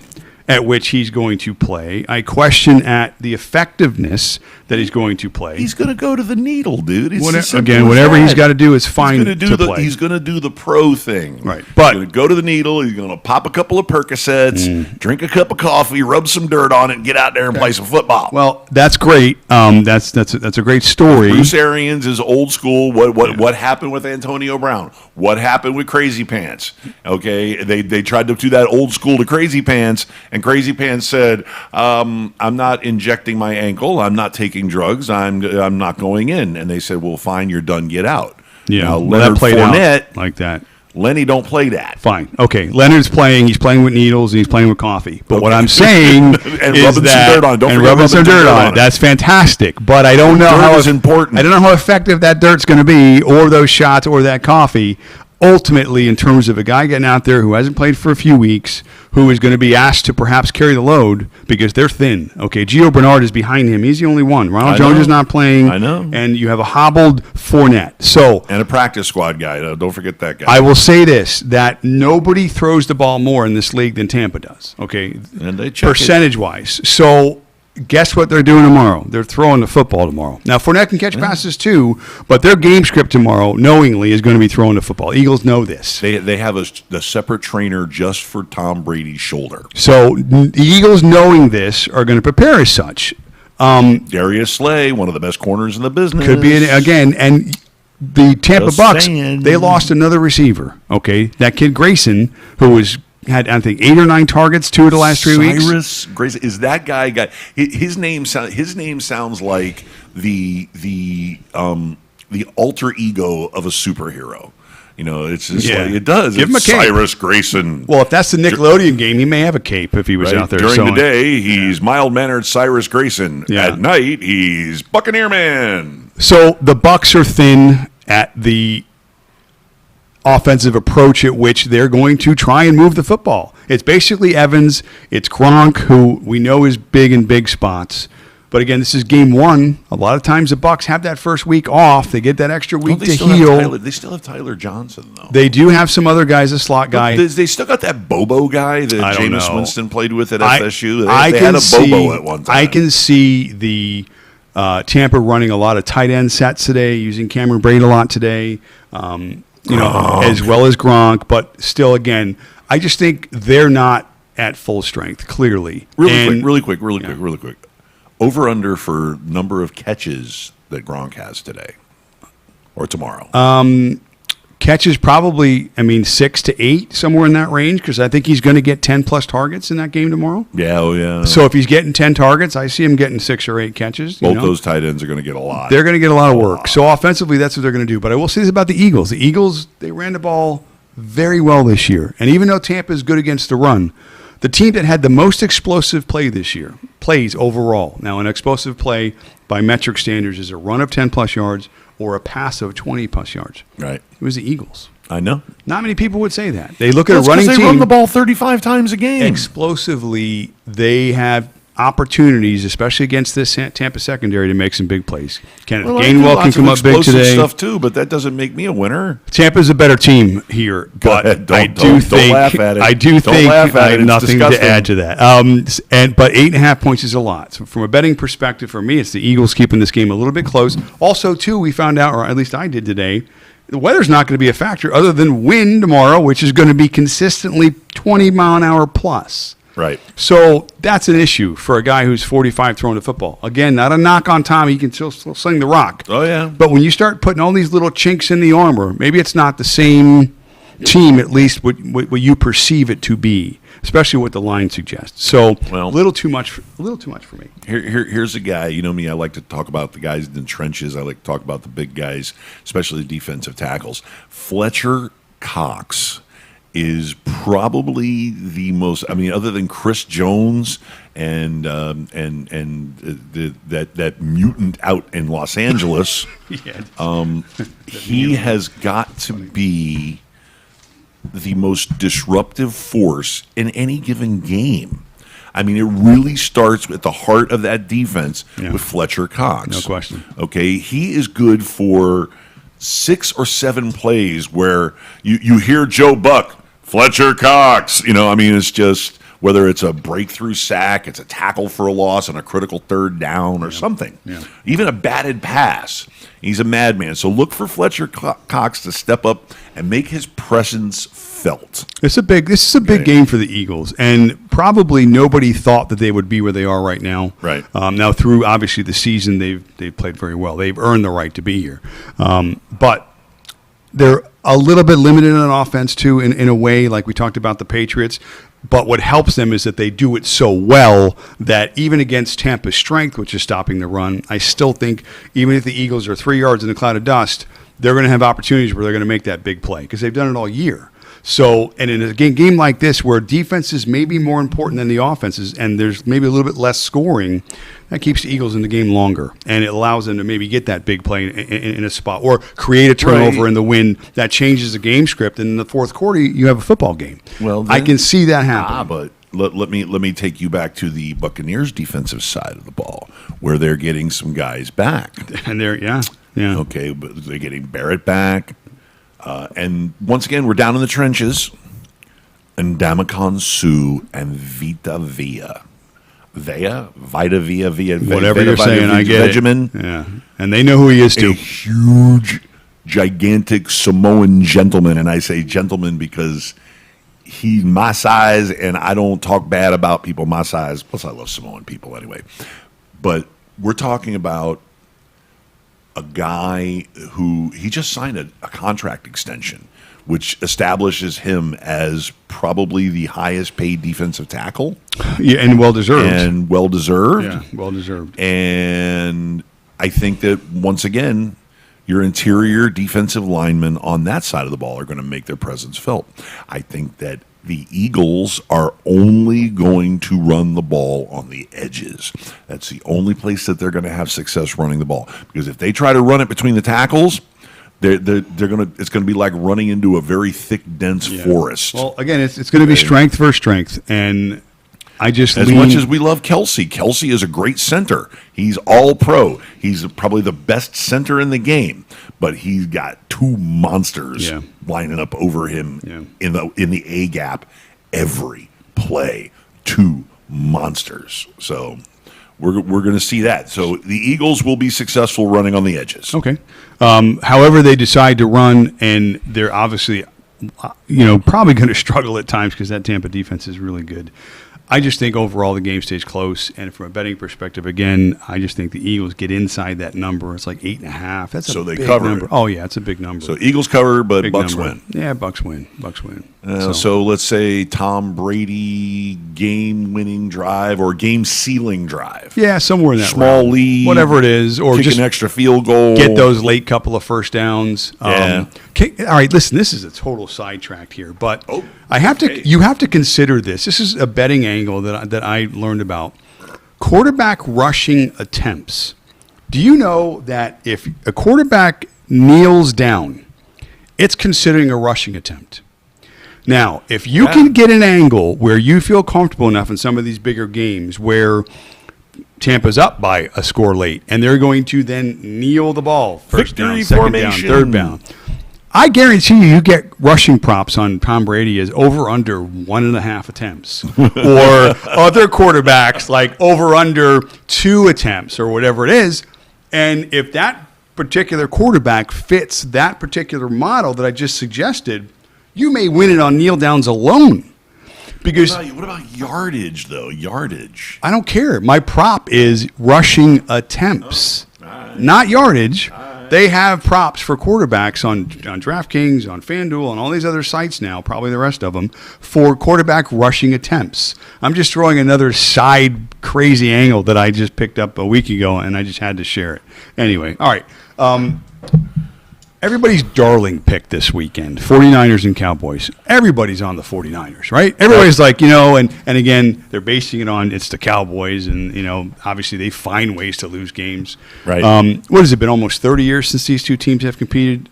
S3: at which he's going to play. I question at the effectiveness that he's going to play.
S2: He's going to go to the needle, dude. It's as simple
S3: Again,
S2: as
S3: whatever
S2: that.
S3: he's got to do is fine
S2: He's
S3: to play.
S2: He's going to do the pro thing.
S3: Right.
S2: He's
S3: But-
S2: going to go to the needle. He's going to pop a couple of Percocets, drink a cup of coffee, rub some dirt on it, and get out there and play some football.
S3: Well, that's great. That's a great story.
S2: Bruce Arians is old school. What happened with Antonio Brown? What happened with Crazy Pants? Okay, they tried to do that old school to Crazy Pants, and Crazy Pants said, "I'm not injecting my ankle. I'm not taking drugs. I'm not going in." And they said, "Well, fine, you're done. Get out."
S3: Yeah,
S2: Now,
S3: well,
S2: Leonard
S3: that played
S2: Fournette,
S3: out like that.
S2: Lenny don't play that.
S3: Fine. Okay. Leonard's playing. He's playing with needles and he's playing with coffee. But what
S2: Okay.
S3: I'm saying
S2: And
S3: is
S2: rubbing some
S3: that
S2: dirt on it. Don't
S3: and
S2: forget
S3: rubbing some dirt on it.
S2: it.
S3: That's fantastic. But I don't know
S2: Dirt
S3: how
S2: is important.
S3: I don't know how effective that dirt's going to be, or those shots, or that coffee. Ultimately, in terms of a guy getting out there who hasn't played for a few weeks, who is going to be asked to perhaps carry the load because they're thin. Okay, Gio Bernard is behind him. He's the only one. Ronald
S2: I
S3: Jones
S2: know.
S3: is not playing.
S2: I know.
S3: And you have a hobbled Fournette. So
S2: And a practice squad guy. Don't forget that guy.
S3: I will say this, that nobody throws the ball more in this league than Tampa does, okay,
S2: And they check it.
S3: percentage-wise. So guess what they're doing tomorrow? They're throwing the football tomorrow. Now, Fournette can catch passes too, but their game script tomorrow, knowingly, is going to be throwing the football. Eagles know this.
S2: They have a separate trainer just for Tom Brady's shoulder.
S3: So the Eagles, knowing this, are going to prepare as such.
S2: Darius Slay, one of the best corners in the business.
S3: Could be, again, and the Tampa
S2: Just
S3: Bucks,
S2: saying.
S3: they lost another receiver, okay? That kid Grayson, who had, I think, 8 or 9 targets 2 of the last 3 weeks.
S2: Cyrus Grayson is that guy. His name sounds like the alter ego of a superhero. You know, it's just
S3: Yeah.
S2: like it does.
S3: Give him
S2: It's
S3: a cape.
S2: Cyrus Grayson.
S3: Well, if that's the Nickelodeon game, he may have a cape if he was
S2: Right?
S3: out there.
S2: During
S3: showing.
S2: the day, he's mild-mannered Cyrus Grayson.
S3: Yeah.
S2: At night, he's Buccaneer Man.
S3: So the Bucks are thin at the offensive approach at which they're going to try and move the football. It's basically Evans. It's Gronk, who we know is big in big spots. But again, this is game 1. A lot of times the Bucks have that first week off. They get that extra week
S2: Don't
S3: to
S2: they still have
S3: heal.
S2: They still have Tyler Johnson, though.
S3: They do have some other guys, a slot guy.
S2: They still got that Bobo guy that
S3: I don't
S2: Jameis
S3: know.
S2: Winston played with at
S3: I-
S2: FSU.
S3: I
S2: They
S3: can
S2: had a
S3: see,
S2: Bobo at one time.
S3: I can see the Tampa running a lot of tight end sets today, using Cameron Braid a lot today, as well as Gronk. But still, again, I just think they're not at full strength, clearly.
S2: Really quick. Over under for number of catches that Gronk has today or tomorrow.
S3: Catches probably, 6 to 8, somewhere in that range, because I think he's going to get 10-plus targets in that game tomorrow.
S2: Yeah.
S3: So if he's getting 10 targets, I see him getting 6 or 8 catches.
S2: Both those tight ends are going to get a lot.
S3: They're going to get a lot of work. So offensively, that's what they're going to do. But I will say this about the Eagles. The Eagles, they ran the ball very well this year. And even though Tampa is good against the run, the team that had the most explosive plays overall. Now, an explosive play by metric standards is a run of 10-plus yards or a pass of 20-plus yards.
S2: Right.
S3: It was the Eagles.
S2: I know.
S3: Not many people would say that. They look at
S2: That's
S3: a running
S2: 'cause
S3: team.
S2: they run the ball 35 times a game.
S3: Explosively, they have opportunities, especially against this Tampa secondary, to make some big plays. Kenneth
S2: Well, I do
S3: Gainwell can
S2: lots
S3: come
S2: of
S3: up big
S2: explosive
S3: today.
S2: stuff too, but that doesn't make me a winner.
S3: Tampa's a better team here, but
S2: ahead. Don't-
S3: I
S2: don't
S3: think
S2: laugh at it.
S3: I do
S2: Don't
S3: think
S2: laugh at
S3: I
S2: it.
S3: have
S2: It's
S3: nothing
S2: disgusting.
S3: to add to that. But 8.5 points is a lot. So from a betting perspective, for me, it's the Eagles keeping this game a little bit close. Also, too, we found out, or at least I did today, the weather's not going to be a factor other than wind tomorrow, which is going to be consistently 20-mile-an-hour plus.
S2: Right.
S3: So that's an issue for a guy who's 45 throwing the football. Again, not a knock on Tommy. He can still sling the rock.
S2: Oh, yeah.
S3: But when you start putting all these little chinks in the armor, maybe it's not the same team, at least what you perceive it to be, especially what the line suggests. So
S2: Well-
S3: a little too much for me.
S2: Here's a guy. You know me. I like to talk about the guys in the trenches. I like to talk about the big guys, especially the defensive tackles. Fletcher Cox is probably the most. I mean, other than Chris Jones and that mutant out in Los Angeles, he has got to be the most disruptive force in any given game. I mean, it really starts at the heart of that defense with Fletcher Cox.
S3: No question.
S2: Okay, he is good for 6 or 7 plays where you hear Joe Buck, Fletcher Cox. You know, I mean, it's just whether it's a breakthrough sack, it's a tackle for a loss on a critical third down or something.
S3: Yeah.
S2: Even a batted pass. He's a madman. So look for Fletcher Cox to step up and make his presence felt.
S3: This is a big game for the Eagles, and probably nobody thought that they would be where they are right now.
S2: Right.
S3: Now, through obviously the season, they've played very well. They've earned the right to be here, but they're a little bit limited on offense too, in a way, like we talked about the Patriots. But what helps them is that they do it so well that even against Tampa's strength, which is stopping the run, I still think even if the Eagles are 3 yards in a cloud of dust, they're going to have opportunities where they're going to make that big play because they've done it all year. So, and in a game like this where defense is maybe more important than the offenses and there's maybe a little bit less scoring, that keeps the Eagles in the game longer. And it allows them to maybe get that big play in a spot or create a turnover in the win that changes the game script. And in the fourth quarter, you have a football game.
S2: Well,
S3: I can see that happen.
S2: But let me take you back to the Buccaneers' defensive side of the ball where they're getting some guys back.
S3: And they're, yeah.
S2: Okay, but they're getting Barrett back. And once again, we're down in the trenches. And Ndamukong Suh and Vita Vea. Vita Vea.
S3: Whatever you're saying, I get
S2: Benjamin.
S3: it. Yeah. And they know who he is,
S2: A
S3: too.
S2: huge, gigantic Samoan gentleman. And I say gentleman because he's my size, and I don't talk bad about people my size. Plus, I love Samoan people anyway. But we're talking about a guy who he just signed a contract extension, which establishes him as probably the highest paid defensive tackle.
S3: Yeah, and well-deserved.
S2: And well-deserved.
S3: Yeah, well-deserved.
S2: And I think that, once again, your interior defensive linemen on that side of the ball are going to make their presence felt. I think that the Eagles are only going to run the ball on the edges. That's the only place that they're going to have success running the ball. Because if they try to run it between the tackles, they're going to. It's going to be like running into a very thick, dense forest.
S3: Well, again, it's going to be strength versus strength, and I just
S2: As much as we love Kelsey is a great center. He's all pro. He's probably the best center in the game, but he's got 2 monsters lining up over him in the A gap every play. 2 monsters. So we're going to see that. So the Eagles will be successful running on the edges.
S3: Okay. However they decide to run, and they're obviously, probably going to struggle at times because that Tampa defense is really good. I just think overall the game stays close, and from a betting perspective, again, I just think the Eagles get inside that number. It's like 8.5. That's
S2: So
S3: a
S2: they
S3: big
S2: cover
S3: number.
S2: it.
S3: Oh yeah, it's a big number.
S2: So Eagles cover, but
S3: Big
S2: Bucks
S3: number.
S2: win.
S3: Yeah, Bucks win. Bucks win.
S2: So let's say Tom Brady game-winning drive or game-sealing drive.
S3: yeah, somewhere in that
S2: Small
S3: realm.
S2: lead,
S3: whatever it is, or
S2: kick
S3: just
S2: an extra field goal.
S3: get those late couple of first downs.
S2: Yeah.
S3: All right, listen, this is a total sidetrack here, but
S2: Oh,
S3: I have to.
S2: okay.
S3: You have to consider this. This is a betting angle that I learned about. Quarterback rushing attempts. Do you know that if a quarterback kneels down it's considering a rushing attempt. Now, if you can get an angle where you feel comfortable enough in some of these bigger games where Tampa's up by a score late and they're going to then kneel the ball, first
S2: Victory
S3: down, second
S2: formation.
S3: down, third down. I guarantee you get rushing props on Tom Brady as over under 1.5 attempts, or other quarterbacks like over under 2 attempts or whatever it is. And if that particular quarterback fits that particular model that I just suggested, you may win it on kneel downs alone. Because
S2: What about yardage, though? Yardage.
S3: I don't care. My prop is rushing attempts, not yardage. They have props for quarterbacks on DraftKings, on FanDuel, on all these other sites now, probably the rest of them, for quarterback rushing attempts. I'm just throwing another side crazy angle that I just picked up a week ago, and I just had to share it. Anyway, all right. Everybody's darling pick this weekend, 49ers and Cowboys. Everybody's on the 49ers, right? Everybody's like, and again, they're basing it on it's the Cowboys, and, obviously they find ways to lose games.
S2: Right.
S3: What has it been, almost 30 years since these two teams have competed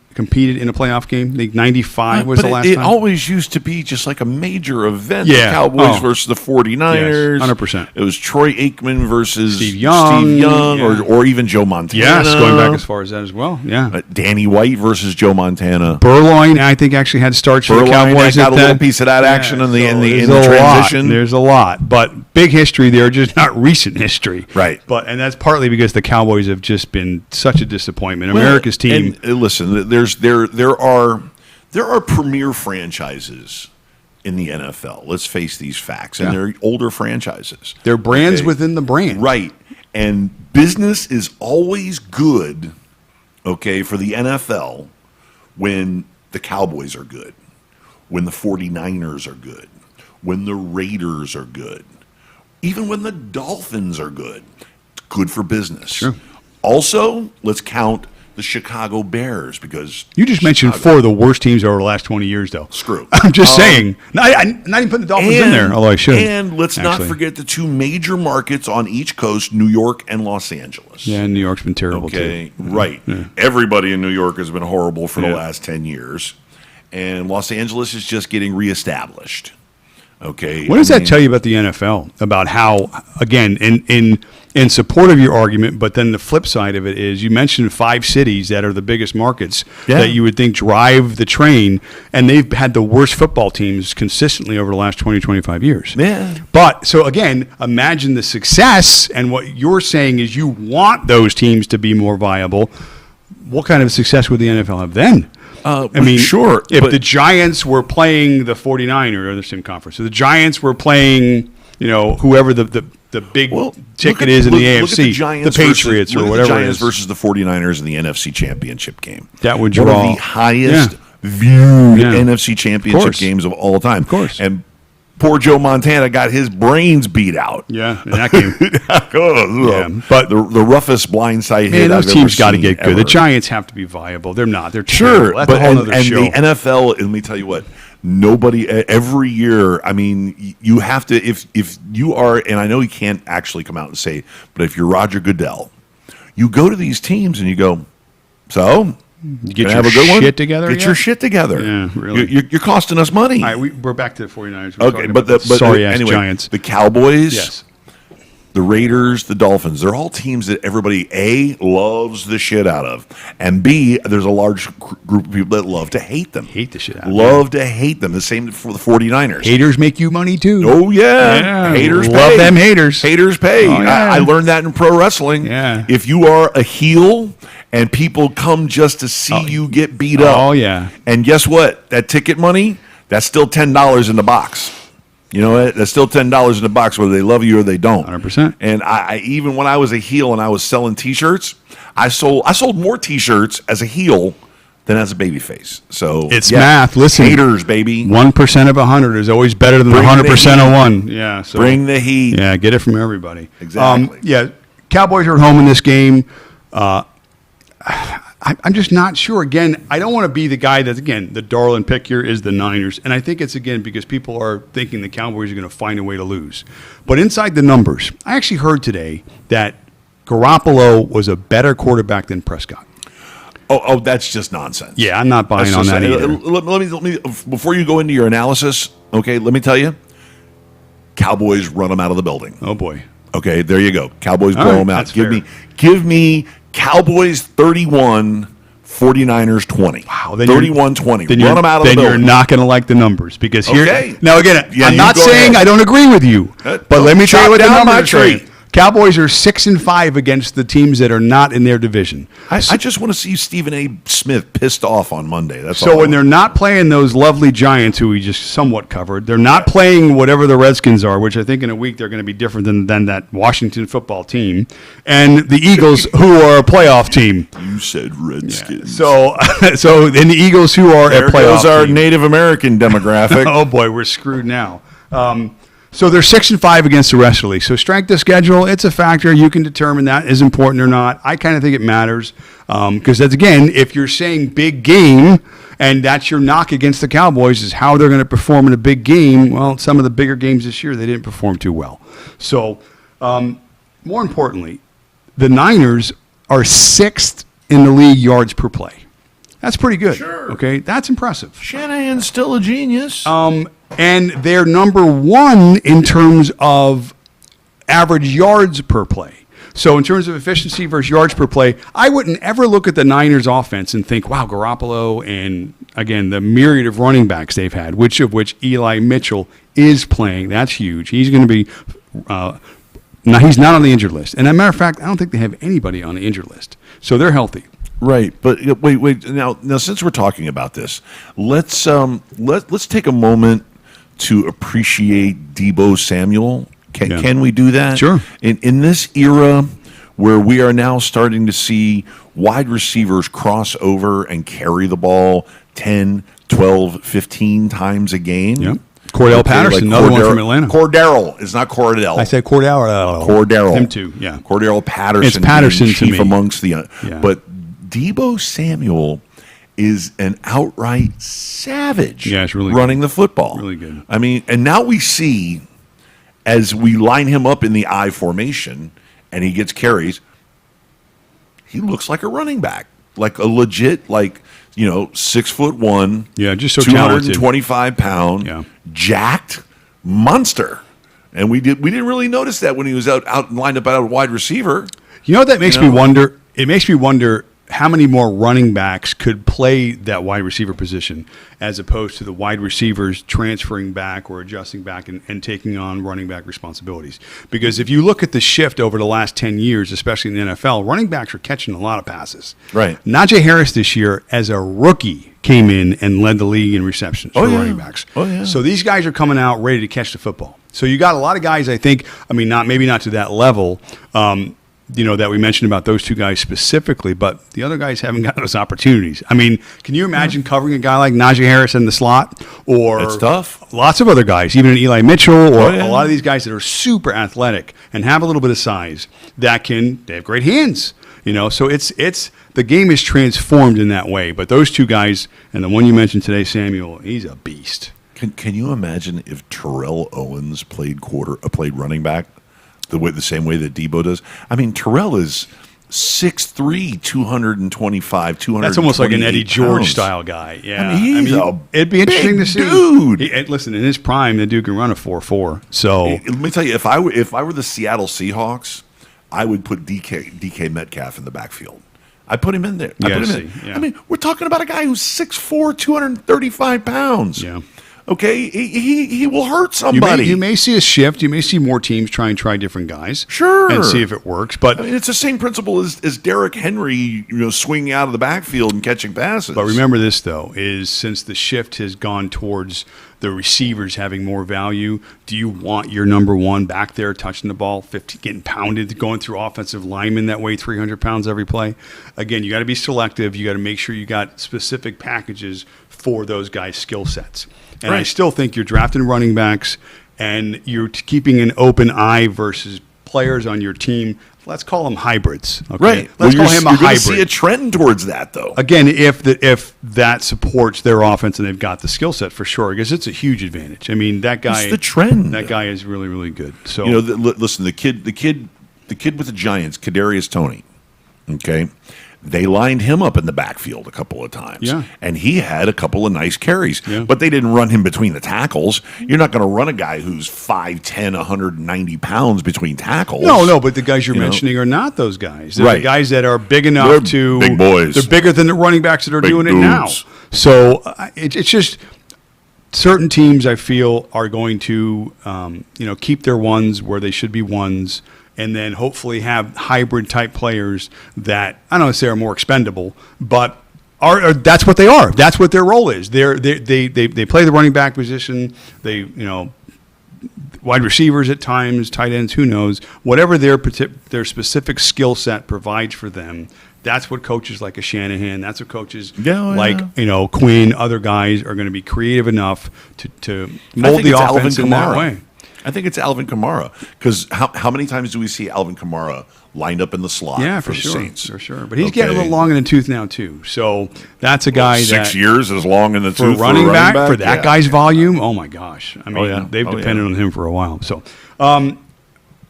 S3: in a playoff game? I think 95 was the last
S2: It
S3: time.
S2: always used to be just like a major event.
S3: Yeah.
S2: The Cowboys
S3: Oh.
S2: versus the 49ers.
S3: Yes, 100%.
S2: It was Troy Aikman versus
S3: Steve Young,
S2: yeah. or even Joe Montana.
S3: Yes, going back as far as that as well. Yeah.
S2: Danny White versus Joe Montana.
S3: Burloin, I think, actually had starts for the
S2: Burloin
S3: Cowboys.
S2: got
S3: at
S2: a little
S3: that.
S2: piece of that action in the
S3: there's
S2: the
S3: a
S2: transition.
S3: Lot. There's a lot, but big history there, just not recent history.
S2: Right.
S3: And that's partly because the Cowboys have just been such a disappointment. America's team.
S2: And listen, there are premier franchises in the NFL. Let's face these facts, and they're older franchises.
S3: They're brands within the brand.
S2: Right. And business is always good, okay, for the NFL when the Cowboys are good, when the 49ers are good, when the Raiders are good, even when the Dolphins are good. Good for business.
S3: Sure.
S2: Also, let's count the Chicago Bears because
S3: You just mentioned 4 of the worst teams over the last 20 years, though.
S2: Screw.
S3: I'm just saying. Not even putting the Dolphins in there, although I should.
S2: And let's not
S3: actually.
S2: forget the 2 major markets on each coast, New York and Los Angeles.
S3: Yeah, New York's been terrible,
S2: Okay,
S3: too.
S2: right.
S3: Yeah.
S2: Everybody in New York has been horrible for the
S3: Yeah.
S2: last 10 years. And Los Angeles is just getting reestablished. Okay.
S3: What does that tell you about the NFL? About how, again, in support of your argument, but then the flip side of it is you mentioned 5 cities that are the biggest markets that you would think drive the train, and they've had the worst football teams consistently over the last 20, 25 years.
S2: Yeah.
S3: But, so again, imagine the success, and what you're saying is you want those teams to be more viable. What kind of success would the NFL have then? I mean,
S2: sure.
S3: If the Giants were playing the 49ers or the same conference, so the Giants were playing, whoever the big ticket is in the AFC,
S2: look at the Giants
S3: Patriots
S2: versus,
S3: or whatever.
S2: The Giants
S3: it is.
S2: versus the 49ers in the NFC Championship game.
S3: That would
S2: one
S3: draw
S2: of the highest
S3: Yeah.
S2: viewed
S3: Yeah.
S2: NFC Championship
S3: course.
S2: games of all time.
S3: Of course.
S2: And poor Joe Montana got his brains beat out.
S3: Yeah, in that game.
S2: Yeah,
S3: but
S2: the roughest blindside hit
S3: Man, those
S2: I've
S3: teams
S2: ever
S3: got to
S2: seen
S3: get good.
S2: ever.
S3: The Giants have to be viable. They're not. They're
S2: Sure,
S3: terrible. That's
S2: but
S3: a whole other show.
S2: the NFL, and let me tell you what, nobody every year. I mean, you have to if you are, and I know you can't actually come out and say, but if you're Roger Goodell, you go to these teams and you go, so
S3: You get
S2: gonna
S3: your
S2: have a good one?
S3: shit together.
S2: Get
S3: yet?
S2: your shit together.
S3: Yeah, really.
S2: You're costing us money.
S3: All right, we're back to the 49ers. We're
S2: Okay,
S3: talking
S2: but
S3: about the sorry-ass
S2: anyway,
S3: Giants.
S2: the Cowboys,
S3: Yes.
S2: the Raiders, the Dolphins, they're all teams that everybody, A, loves the shit out of, and B, there's a large group of people that love to hate them.
S3: Hate the shit out of
S2: Love to hate them. The same for the 49ers.
S3: Haters make you money, too.
S2: Oh, yeah.
S3: Yeah,
S2: Haters
S3: love
S2: pay.
S3: them haters.
S2: Haters pay.
S3: Oh, yeah.
S2: I learned that in pro wrestling.
S3: Yeah.
S2: If you are a heel and people come just to see you get beat up.
S3: Oh, yeah.
S2: And guess what? That ticket money, that's still $10 in the box. You know what? That's still $10 in the box, whether they love you or they don't.
S3: 100%.
S2: And I even when I was a heel and I was selling T-shirts, I sold more T-shirts as a heel than as a babyface. So
S3: It's math. Listen.
S2: haters, baby.
S3: 1% of 100 is always better than
S2: Bring the
S3: 100% of
S2: heat.
S3: 1. Yeah. So,
S2: Bring the heat.
S3: Yeah, get it from everybody.
S2: Exactly.
S3: Yeah, Cowboys are at home in this game. I'm just not sure. Again, I don't want to be the guy that, again, the darling pick here is the Niners. And I think it's, again, because people are thinking the Cowboys are going to find a way to lose. But inside the numbers, I actually heard today that Garoppolo was a better quarterback than Prescott.
S2: Oh, that's just nonsense.
S3: Yeah, I'm not buying
S2: That's
S3: on
S2: just-
S3: that either.
S2: Let me before you go into your analysis. Okay, let me tell you, Cowboys run them out of the building.
S3: Oh boy.
S2: Okay, there you go. Cowboys
S3: All
S2: blow
S3: right,
S2: them out.
S3: that's fair.
S2: Give me Cowboys 31, 49ers 20.
S3: Wow, then
S2: 31-20.
S3: Then
S2: Run them out of the
S3: Then
S2: building.
S3: you're not going to like the numbers because here.
S2: Okay.
S3: Now again,
S2: Yeah,
S3: I'm
S2: you
S3: not
S2: go
S3: saying
S2: ahead.
S3: I don't agree with you, but let me tell you what the
S2: chop down my
S3: numbers are
S2: tree.
S3: saying. Cowboys are 6-5 against the teams that are not in their division.
S2: I just want to see Stephen A. Smith pissed off on Monday. That's all.
S3: So
S2: I
S3: when they're
S2: want.
S3: not playing those lovely Giants, who we just somewhat covered, they're not playing whatever the Redskins are, which I think in a week they're going to be different than that Washington football team, and the Eagles, who are a playoff team.
S2: You said Redskins.
S3: So and the Eagles, who are
S2: there
S3: a playoff
S2: goes our
S3: team.
S2: Native American demographic.
S3: Oh boy, we're screwed now. So they're 6-5 against the rest of the league. So strength of schedule, it's a factor. You can determine that is important or not. I kind of think it matters because that's again, if you're saying big game and that's your knock against the Cowboys is how they're going to perform in a big game. Well, some of the bigger games this year they didn't perform too well. So more importantly, the Niners are 6th in the league yards per play. That's pretty good.
S2: Sure.
S3: Okay, that's impressive.
S2: Shanahan's still a genius.
S3: And they're number 1 in terms of average yards per play. So in terms of efficiency versus yards per play, I wouldn't ever look at the Niners offense and think, wow, Garoppolo and, again, the myriad of running backs they've had, which Eli Mitchell is playing. That's huge. He's going to be now he's not on the injured list. And as a matter of fact, I don't think they have anybody on the injured list. So they're healthy.
S2: Right, but wait. Now, since we're talking about this, let's take a moment to appreciate Deebo Samuel. Can we do that?
S3: Sure.
S2: In this era where we are now starting to see wide receivers cross over and carry the ball 10, 12, 15 times a game.
S3: Yep. Cordell Patterson, another one from Atlanta.
S2: Cordero. It's not Cordell.
S3: I said Cordell.
S2: Cordero.
S3: Him too, yeah.
S2: Cordero Patterson.
S3: It's Patterson
S2: being
S3: to
S2: chief
S3: me.
S2: amongst the.
S3: Yeah.
S2: But Deebo Samuel is an outright savage.
S3: Yeah, it's really
S2: running the football.
S3: Really good.
S2: I mean, and now we see as we line him up in the I formation and he gets carries, he looks like a running back, like a legit, 6'1".
S3: Yeah, just so talented.
S2: 225 pound,
S3: Yeah.
S2: jacked monster. And we didn't really notice that when he was out lined up out wide receiver.
S3: You know what that makes me wonder? It makes me wonder how many more running backs could play that wide receiver position as opposed to the wide receivers transferring back or adjusting back and taking on running back responsibilities. Because if you look at the shift over the last 10 years, especially in the NFL, running backs are catching a lot of passes.
S2: Right.
S3: Najee Harris this year, as a rookie, came in and led the league in receptions for
S2: yeah.
S3: running backs.
S2: Oh, yeah.
S3: So these guys are coming out ready to catch the football. So you got a lot of guys, I think, maybe not to that level, that we mentioned about those two guys specifically, but the other guys haven't got those opportunities. I mean, can you imagine covering a guy like Najee Harris in the slot? Or
S2: It's tough.
S3: Lots of other guys, even Eli Mitchell, or
S2: yeah.
S3: a lot of these guys that are super athletic and have a little bit of size they have great hands. So it's the game is transformed in that way. But those two guys, and the one you mentioned today, Samuel, he's a beast.
S2: Can you imagine if Terrell Owens played running back the same way that Deebo does? I mean, Terrell is 6'3", 225, 200.
S3: That's almost like an Eddie George style guy. Yeah, it'd be interesting to see.
S2: Dude.
S3: Listen, in his prime, the dude can run a 4.4. So
S2: Let me tell you, if I were the Seattle Seahawks, I would put DK Metcalf in the backfield. I put him in there.
S3: Yeah.
S2: I mean, we're talking about a guy who's 6'4", 235 pounds.
S3: Yeah.
S2: Okay, he will hurt
S3: You
S2: somebody.
S3: may see a shift. You may see more teams try different guys.
S2: Sure.
S3: And see if it works. But
S2: I mean, it's the same principle as Derrick Henry, swinging out of the backfield and catching passes.
S3: But remember this, though, is since the shift has gone towards the receivers having more value, do you want your number one back there touching the ball, 50, getting pounded, going through offensive linemen that weigh 300 pounds every play? Again, you got to be selective. You got to make sure you got specific packages for those guys' skill sets. And I still think you're drafting running backs and you're keeping an open eye versus players on your team. Let's call them hybrids. Okay?
S2: Right.
S3: Let's call him a
S2: You're going
S3: hybrid.
S2: to see a trend towards that, though.
S3: Again, if that supports their offense and they've got the skill set for sure, because it's a huge advantage. I mean, that guy.
S2: It's the trend.
S3: That guy is really, really good. So
S2: listen, the kid with the Giants, Kadarius Toney. Okay, they lined him up in the backfield a couple of times.
S3: Yeah.
S2: And he had a couple of nice carries.
S3: Yeah.
S2: But they didn't run him between the tackles. You're not going to run a guy who's 5'10", 190 pounds between tackles.
S3: No, but the guys you're
S2: You know?
S3: mentioning are not those guys. They're
S2: Right.
S3: the guys that are big enough
S2: They're
S3: to
S2: big boys.
S3: They're bigger than the running backs that are
S2: Big
S3: doing it now.
S2: dudes.
S3: So it's just certain teams I feel are going to keep their ones where they should be ones, and then hopefully have hybrid type players that I don't want to say are more expendable, but are that's what they are. That's what their role is. They play the running back position. They wide receivers at times, tight ends, who knows? Whatever their specific skill set provides for them, that's what coaches like a Shanahan, that's what coaches like Quinn, other guys are going to be creative enough to mold the offense in that way.
S2: I think it's Alvin Kamara, because how many times do we see Alvin Kamara lined up in the slot for the Saints?
S3: For sure. But he's getting a little long in the tooth now too. So that's a guy
S2: 6 years is long in the
S3: for
S2: tooth
S3: running
S2: for a
S3: back,
S2: running back
S3: for that guy's volume. Oh my gosh! I mean, they've depended on him for a while. So,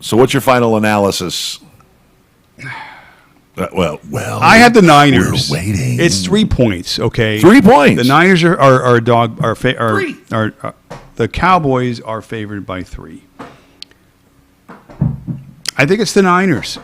S2: So what's your final analysis? Well,
S3: I had the Niners.
S2: We're waiting.
S3: It's 3 points. Okay,
S2: 3 points.
S3: The Niners are dog are
S2: Three.
S3: the Cowboys are favored by 3. I think it's the Niners.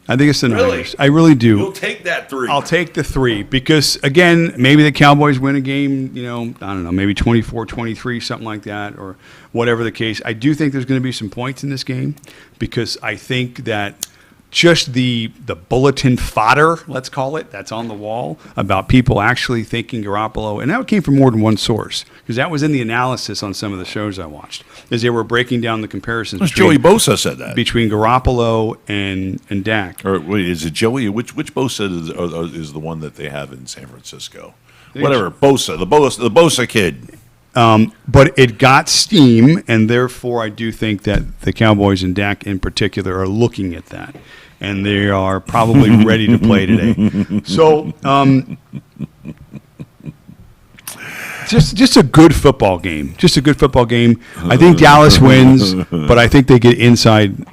S3: Niners. I really do.
S2: You'll take that 3.
S3: I'll take the 3 because, again, maybe the Cowboys win a game, I don't know, maybe 24-23, something like that, or whatever the case. I do think there's going to be some points in this game because I think that just the bulletin fodder, let's call it, that's on the wall about people actually thinking Garoppolo, and that came from more than one source because that was in the analysis on some of the shows I watched as they were breaking down the comparisons.
S2: Joey Bosa said that.
S3: Between Garoppolo and Dak.
S2: Or wait, is it Joey? Which Bosa is the one that they have in San Francisco? Whatever, Bosa, the Bosa kid.
S3: But it got steam, and therefore I do think that the Cowboys and Dak in particular are looking at that, and they are probably ready to play today. So, just a good football game. Just a good football game. I think Dallas wins, but I think they get inside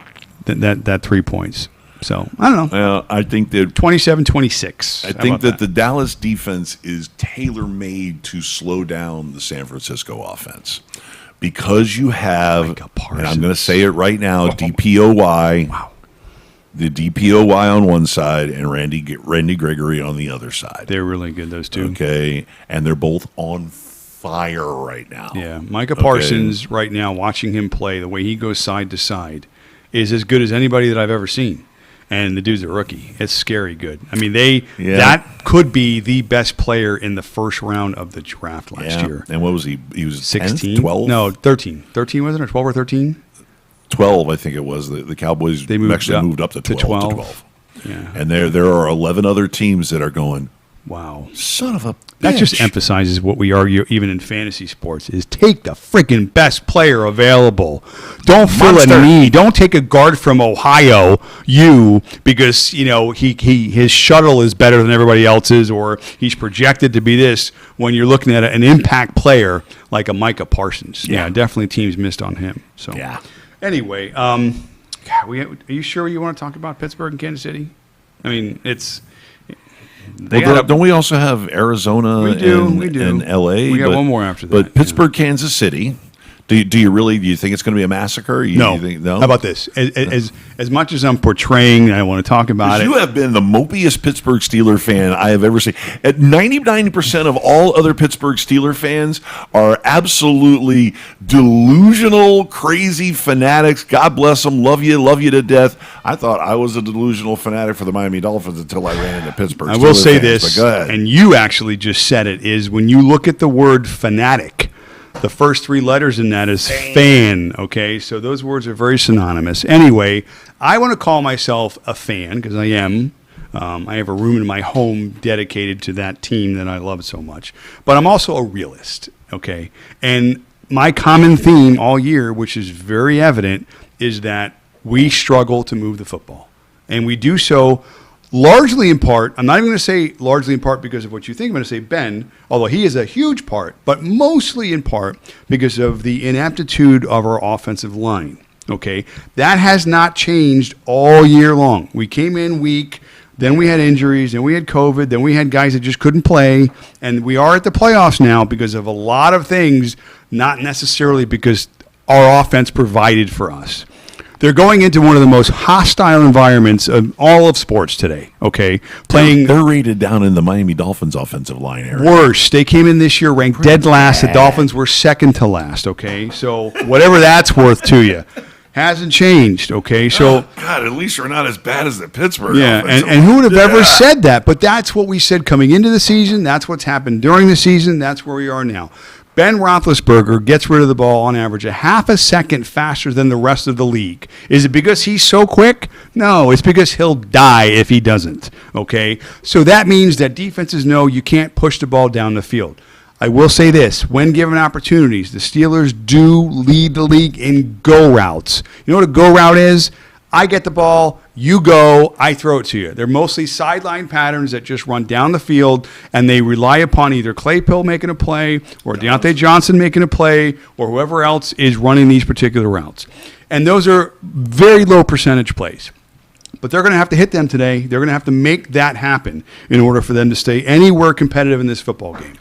S3: that 3 points. So, I don't know.
S2: I think that
S3: 27-26.
S2: I think that the Dallas defense is tailor-made to slow down the San Francisco offense because you have, and I'm going to say it right now, DPOY.
S3: Wow.
S2: The DPOY on one side and Randy Gregory on the other side.
S3: They're really good, those two.
S2: Okay, and they're both on fire right now.
S3: Yeah, Micah Parsons right now, watching him play, the way he goes side to side, is as good as anybody that I've ever seen. And the dude's a rookie. It's scary good. I mean, that could be the best player in the first round of the draft last year.
S2: And what was he? He was
S3: 16?
S2: 12?
S3: No, 13. 13, wasn't it? 12 or 13?
S2: 12, I think it was. The Cowboys actually moved up to 12.
S3: Yeah.
S2: And there are 11 other teams that are going,
S3: wow.
S2: son of a bitch.
S3: That just emphasizes what we argue even in fantasy sports is take the freaking best player available. Don't fill a need. Don't take a guard from Ohio, because his shuttle is better than everybody else's or he's projected to be this when you're looking at an impact player like a Micah Parsons. Yeah, definitely teams missed on him. So anyway, are you sure you want to talk about Pittsburgh and Kansas City? I mean, it's
S2: don't we also have Arizona and L.A.?
S3: We got one more after that.
S2: But Pittsburgh, Kansas City, do you think it's going to be a massacre?
S3: No. How about this? As much as I'm portraying and I want to talk about it.
S2: You have been the mopiest Pittsburgh Steeler fan I have ever seen. At 99% of all other Pittsburgh Steeler fans are absolutely delusional, crazy fanatics. God bless them. Love you to death. I thought I was a delusional fanatic for the Miami Dolphins until I ran into Pittsburgh Steelers.
S3: I will say this, and you actually just said it, is when you look at the word fanatic, the first 3 letters in that is fan, okay? So those words are very synonymous. Anyway, I want to call myself a fan because I am. I have a room in my home dedicated to that team that I love so much. But I'm also a realist, okay? And my common theme all year, which is very evident, is that we struggle to move the football. And we do so largely in part, I'm not even going to say largely in part because of what you think. I'm going to say Ben, although he is a huge part, but mostly in part because of the inaptitude of our offensive line. Okay, that has not changed all year long. We came in weak. Then we had injuries, then we had COVID, then we had guys that just couldn't play, and we are at the playoffs now because of a lot of things, not necessarily because our offense provided for us. They're going into one of the most hostile environments of all of sports today, okay? Playing
S2: They're rated down in the Miami Dolphins offensive line area.
S3: worse. They came in this year ranked dead last. The Dolphins were second to last, okay? So whatever that's worth to you. Hasn't changed, okay? So
S2: God, at least we're not as bad as the Pittsburgh.
S3: yeah,
S2: offensive
S3: and who would have
S2: line.
S3: ever said that? But that's what we said coming into the season. That's what's happened during the season. That's where we are now. Ben Roethlisberger gets rid of the ball on average a half a second faster than the rest of the league. Is it because he's so quick? No, it's because he'll die if he doesn't, okay? So that means that defenses know you can't push the ball down the field. I will say this, when given opportunities, the Steelers do lead the league in go routes. You know what a go route is? I get the ball, you go, I throw it to you. They're mostly sideline patterns that just run down the field, and they rely upon either Claypool making a play or Deontay Johnson making a play or whoever else is running these particular routes. And those are very low percentage plays. But they're going to have to hit them today. They're going to have to make that happen in order for them to stay anywhere competitive in this football game.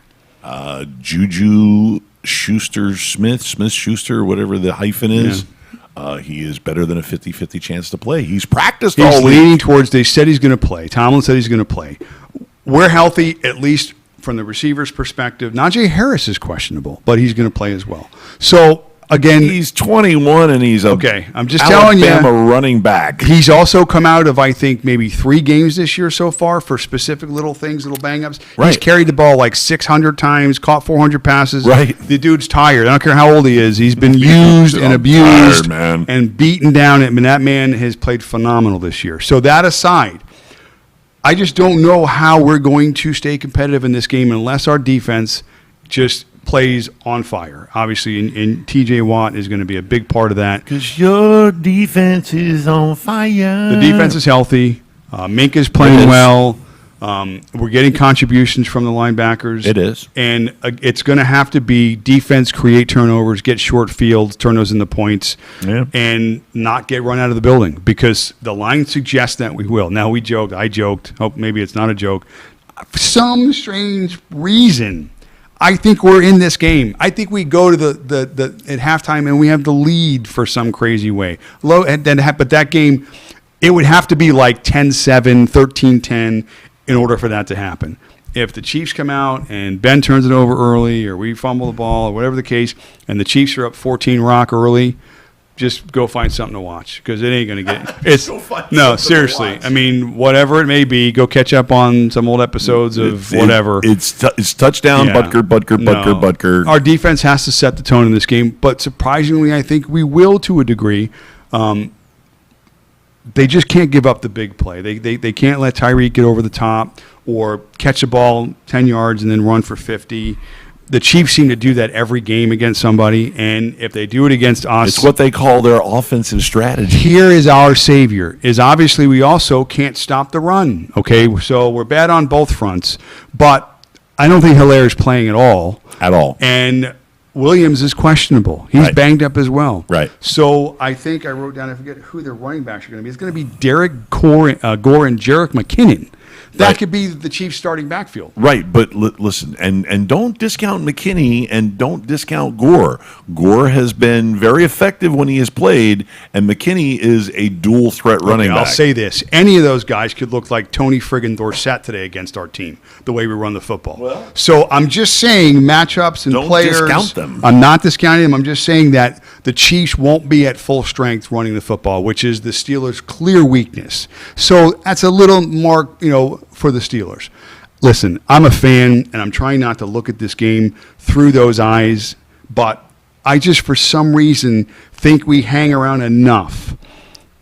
S2: Juju Smith-Schuster, whatever the hyphen is. He is better than a 50-50 chance to play. He's practiced
S3: He's
S2: all week.
S3: leaning towards, they said he's going to play. Tomlin said he's going to play. We're healthy, at least from the receiver's perspective. Najee Harris is questionable, but he's going to play as well. So, again,
S2: He's 21 and he's a
S3: Okay, I'm just telling you.
S2: Alabama running back.
S3: he's also come out of, I think, maybe 3 games this year so far for specific little things, little bang-ups.
S2: Right.
S3: He's carried the ball like 600 times, caught 400 passes.
S2: Right.
S3: The dude's tired. I don't care how old he is. He's been used and
S2: I'm
S3: abused
S2: tired, man.
S3: and beaten down. And that man has played phenomenal this year. So that aside, I just don't know how we're going to stay competitive in this game unless our defense just plays on fire. Obviously, and TJ Watt is going to be a big part of that.
S2: Because your defense is on fire.
S3: The defense is healthy. Minka's playing
S2: It is.
S3: well. We're getting contributions from the linebackers.
S2: It is.
S3: And it's going to have to be defense, create turnovers, get short fields, turn those into points,
S2: Yeah.
S3: and not get run out of the building because the line suggests that we will. Now, I joked. Hope maybe it's not a joke. For some strange reason, I think we're in this game. I think we go to the at halftime and we have the lead for some crazy way. But that game, it would have to be like 10-7, 13-10 in order for that to happen. If the Chiefs come out and Ben turns it over early or we fumble the ball or whatever the case, and the Chiefs are up 14-rock early, just go find something to watch because it ain't going to get it's
S2: Go find
S3: no
S2: something to
S3: seriously.
S2: watch.
S3: I mean, whatever it may be, go catch up on some old episodes of whatever.
S2: It's touchdown,
S3: Yeah.
S2: Butker.
S3: Our defense has to set the tone in this game, but surprisingly, I think we will to a degree. They just can't give up the big play. They can't let Tyreek get over the top or catch a ball 10 yards and then run for 50. The Chiefs seem to do that every game against somebody, and if they do it against us,
S2: It's what they call their offensive strategy.
S3: here is our savior. Is obviously we also can't stop the run. Okay, so we're bad on both fronts, but I don't think Hilaire is playing at all.
S2: At all.
S3: And Williams is questionable. He's
S2: Right.
S3: banged up as well.
S2: Right.
S3: So I think I wrote down, I forget who their running backs are going to be. It's going to be Derek Gore and Jerick McKinnon. That
S2: Right.
S3: could be the Chiefs' starting backfield.
S2: Right, but listen, and don't discount McKinney and don't discount Gore. Gore has been very effective when he has played, and McKinney is a dual threat running
S3: Okay,
S2: back.
S3: I'll say this. Any of those guys could look like Tony friggin' Dorsett today against our team, the way we run the football. So I'm just saying matchups and
S2: Don't
S3: players.
S2: discount them.
S3: I'm not discounting them. I'm just saying that the Chiefs won't be at full strength running the football, which is the Steelers' clear weakness. So that's a little more, for the Steelers. Listen, I'm a fan, and I'm trying not to look at this game through those eyes, but I just, for some reason, think we hang around enough,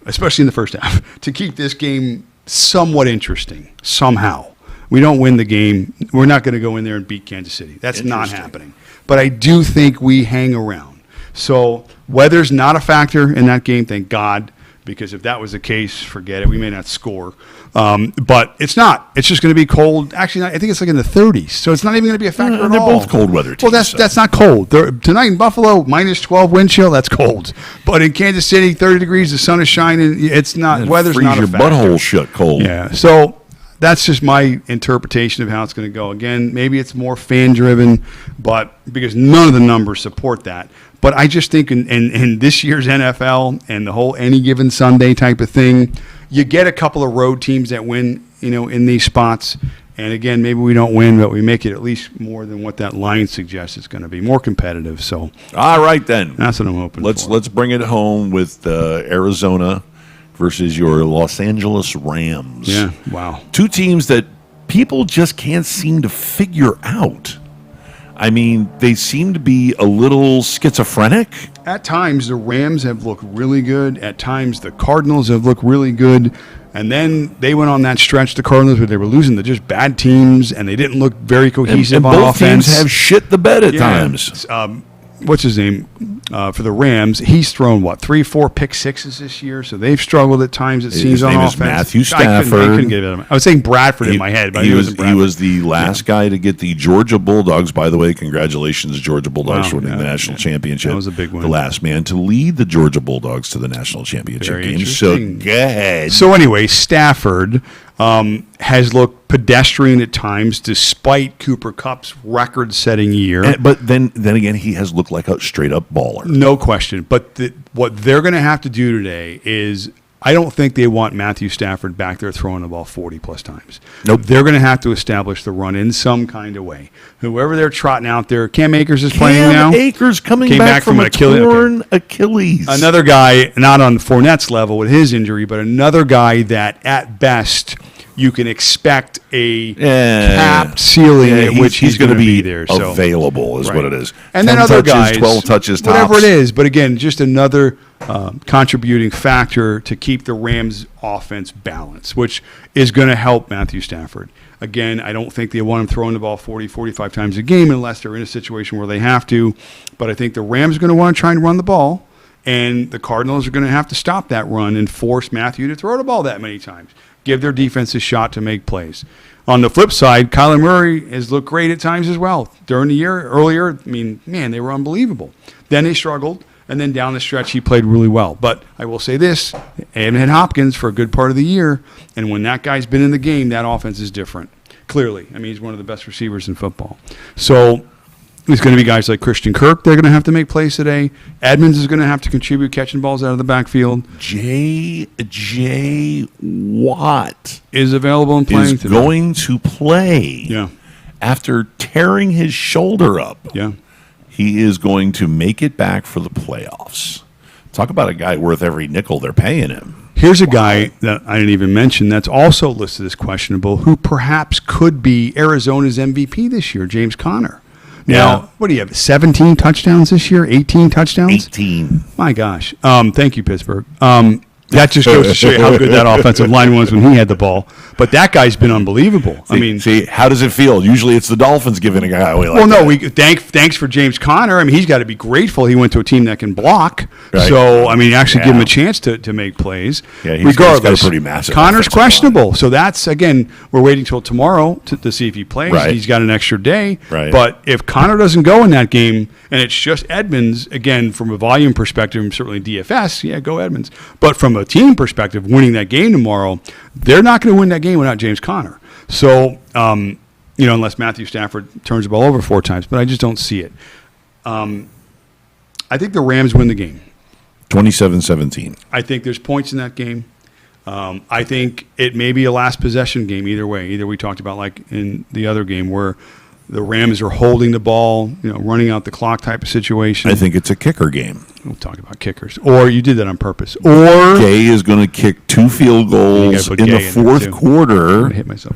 S3: especially in the first half, to keep this game somewhat interesting somehow. We don't win the game. We're not going to go in there and beat Kansas City. That's not
S2: Interesting.
S3: happening. But I do think we hang around. So weather's not a factor in that game, thank God, because if that was the case, forget it. We may not score. But it's not. It's just going to be cold. Actually, I think it's like in the 30s. So it's not even going to be a factor at
S2: They're
S3: all.
S2: both cold weather
S3: Well,
S2: teams, so.
S3: that's not cold. Tonight in Buffalo, minus 12 wind chill, that's cold. But in Kansas City, 30 degrees, the sun is shining. It's not.
S2: It'd
S3: Weather's
S2: freeze
S3: not a
S2: your
S3: factor.
S2: butthole shut cold.
S3: Yeah. So that's just my interpretation of how it's going to go. Again, maybe it's more fan-driven, but because none of the numbers support that. But I just think in this year's NFL and the whole any given Sunday type of thing, you get a couple of road teams that win, in these spots. And again, maybe we don't win, but we make it at least more than what that line suggests it's going to be, more competitive. So,
S2: all right then,
S3: that's what I'm hoping for.
S2: Let's bring it home with Arizona versus your Los Angeles Rams.
S3: Yeah, wow.
S2: Two teams that people just can't seem to figure out. I mean, they seem to be a little schizophrenic.
S3: At times, the Rams have looked really good. At times, the Cardinals have looked really good. And then they went on that stretch, the Cardinals, where they were losing to just bad teams, and they didn't look very cohesive
S2: and
S3: on
S2: both
S3: offense.
S2: Teams have shit the bed at times.
S3: What's his name for the Rams? He's thrown 3-4 pick sixes this year, so they've struggled at times. It seems on offense.
S2: His name is Matthew Stafford.
S3: I couldn't get it. I was saying Bradford in my head, but
S2: he
S3: wasn't Bradford.
S2: He was the last guy to get the Georgia Bulldogs. By the way, congratulations, Georgia Bulldogs, for winning the national championship.
S3: That was a big win.
S2: The last man to lead the Georgia Bulldogs to the national championship
S3: Very
S2: game. So go ahead.
S3: So anyway, Stafford has looked pedestrian at times, despite Cooper Kupp's record-setting year.
S2: But then again, he has looked like a straight-up baller.
S3: No question. But what they're going to have to do today is, I don't think they want Matthew Stafford back there throwing the ball 40-plus times.
S2: Nope.
S3: They're going to have to establish the run in some kind of way. Whoever they're trotting out there, Cam Akers is playing now.
S2: Cam Akers coming back from a torn Achilles.
S3: Another guy, not on Fournette's level with his injury, but another guy that, at best, you can expect a capped ceiling at which he's going to be there. So.
S2: Available is what it is.
S3: And then other guys,
S2: 12 touches,
S3: whatever it is. But again, just another contributing factor to keep the Rams' offense balanced, which is going to help Matthew Stafford. Again, I don't think they want him throwing the ball 40, 45 times a game unless they're in a situation where they have to. But I think the Rams are going to want to try and run the ball, and the Cardinals are going to have to stop that run and force Matthew to throw the ball that many times. Give their defense a shot to make plays. On the flip side, Kyler Murray has looked great at times as well. During the year, earlier, they were unbelievable. Then they struggled, and then down the stretch, he played really well. But I will say this, they haven't had Hopkins for a good part of the year, and when that guy's been in the game, that offense is different, clearly. He's one of the best receivers in football. So there's going to be guys like Christian Kirk. They're going to have to make plays today. Edmonds is going to have to contribute catching balls out of the backfield.
S2: J.J. Watt
S3: is available and playing today.
S2: Going to play.
S3: Yeah.
S2: After tearing his shoulder up.
S3: Yeah.
S2: He is going to make it back for the playoffs. Talk about a guy worth every nickel they're paying him.
S3: Here's a guy that I didn't even mention that's also listed as questionable, who perhaps could be Arizona's MVP this year, James Conner. Now, what do you have, 17 touchdowns this year, 18 touchdowns?
S2: 18.
S3: My gosh. Thank you, Pittsburgh. That just goes to show you how good that offensive line was when he had the ball. But that guy's been unbelievable.
S2: See, how does it feel? Usually it's the Dolphins giving a guy away like that.
S3: Thanks for James Conner. He's got to be grateful he went to a team that can block.
S2: Right.
S3: So, actually give him a chance to make plays.
S2: Yeah,
S3: regardless,
S2: got a pretty massive.
S3: Conner's questionable. So that's, again, we're waiting till tomorrow to see if he plays.
S2: Right.
S3: He's got an extra day.
S2: Right.
S3: But if Conner doesn't go in that game, and it's just Edmonds, again, from a volume perspective, certainly DFS, yeah, go Edmonds. But from a team perspective, winning that game tomorrow, they're not going to win that game without James Conner. So, unless Matthew Stafford turns the ball over 4 times, but I just don't see it. I think the Rams win the game.
S2: 27-17.
S3: I think there's points in that game. I think it may be a last possession game either way. Either we talked about like in the other game where the Rams are holding the ball, running out the clock type of situation.
S2: I think it's a kicker game.
S3: We'll talk about kickers. Or you did that on purpose. Or
S2: Gay is going to kick 2 field goals in the fourth quarter.
S3: I hit myself.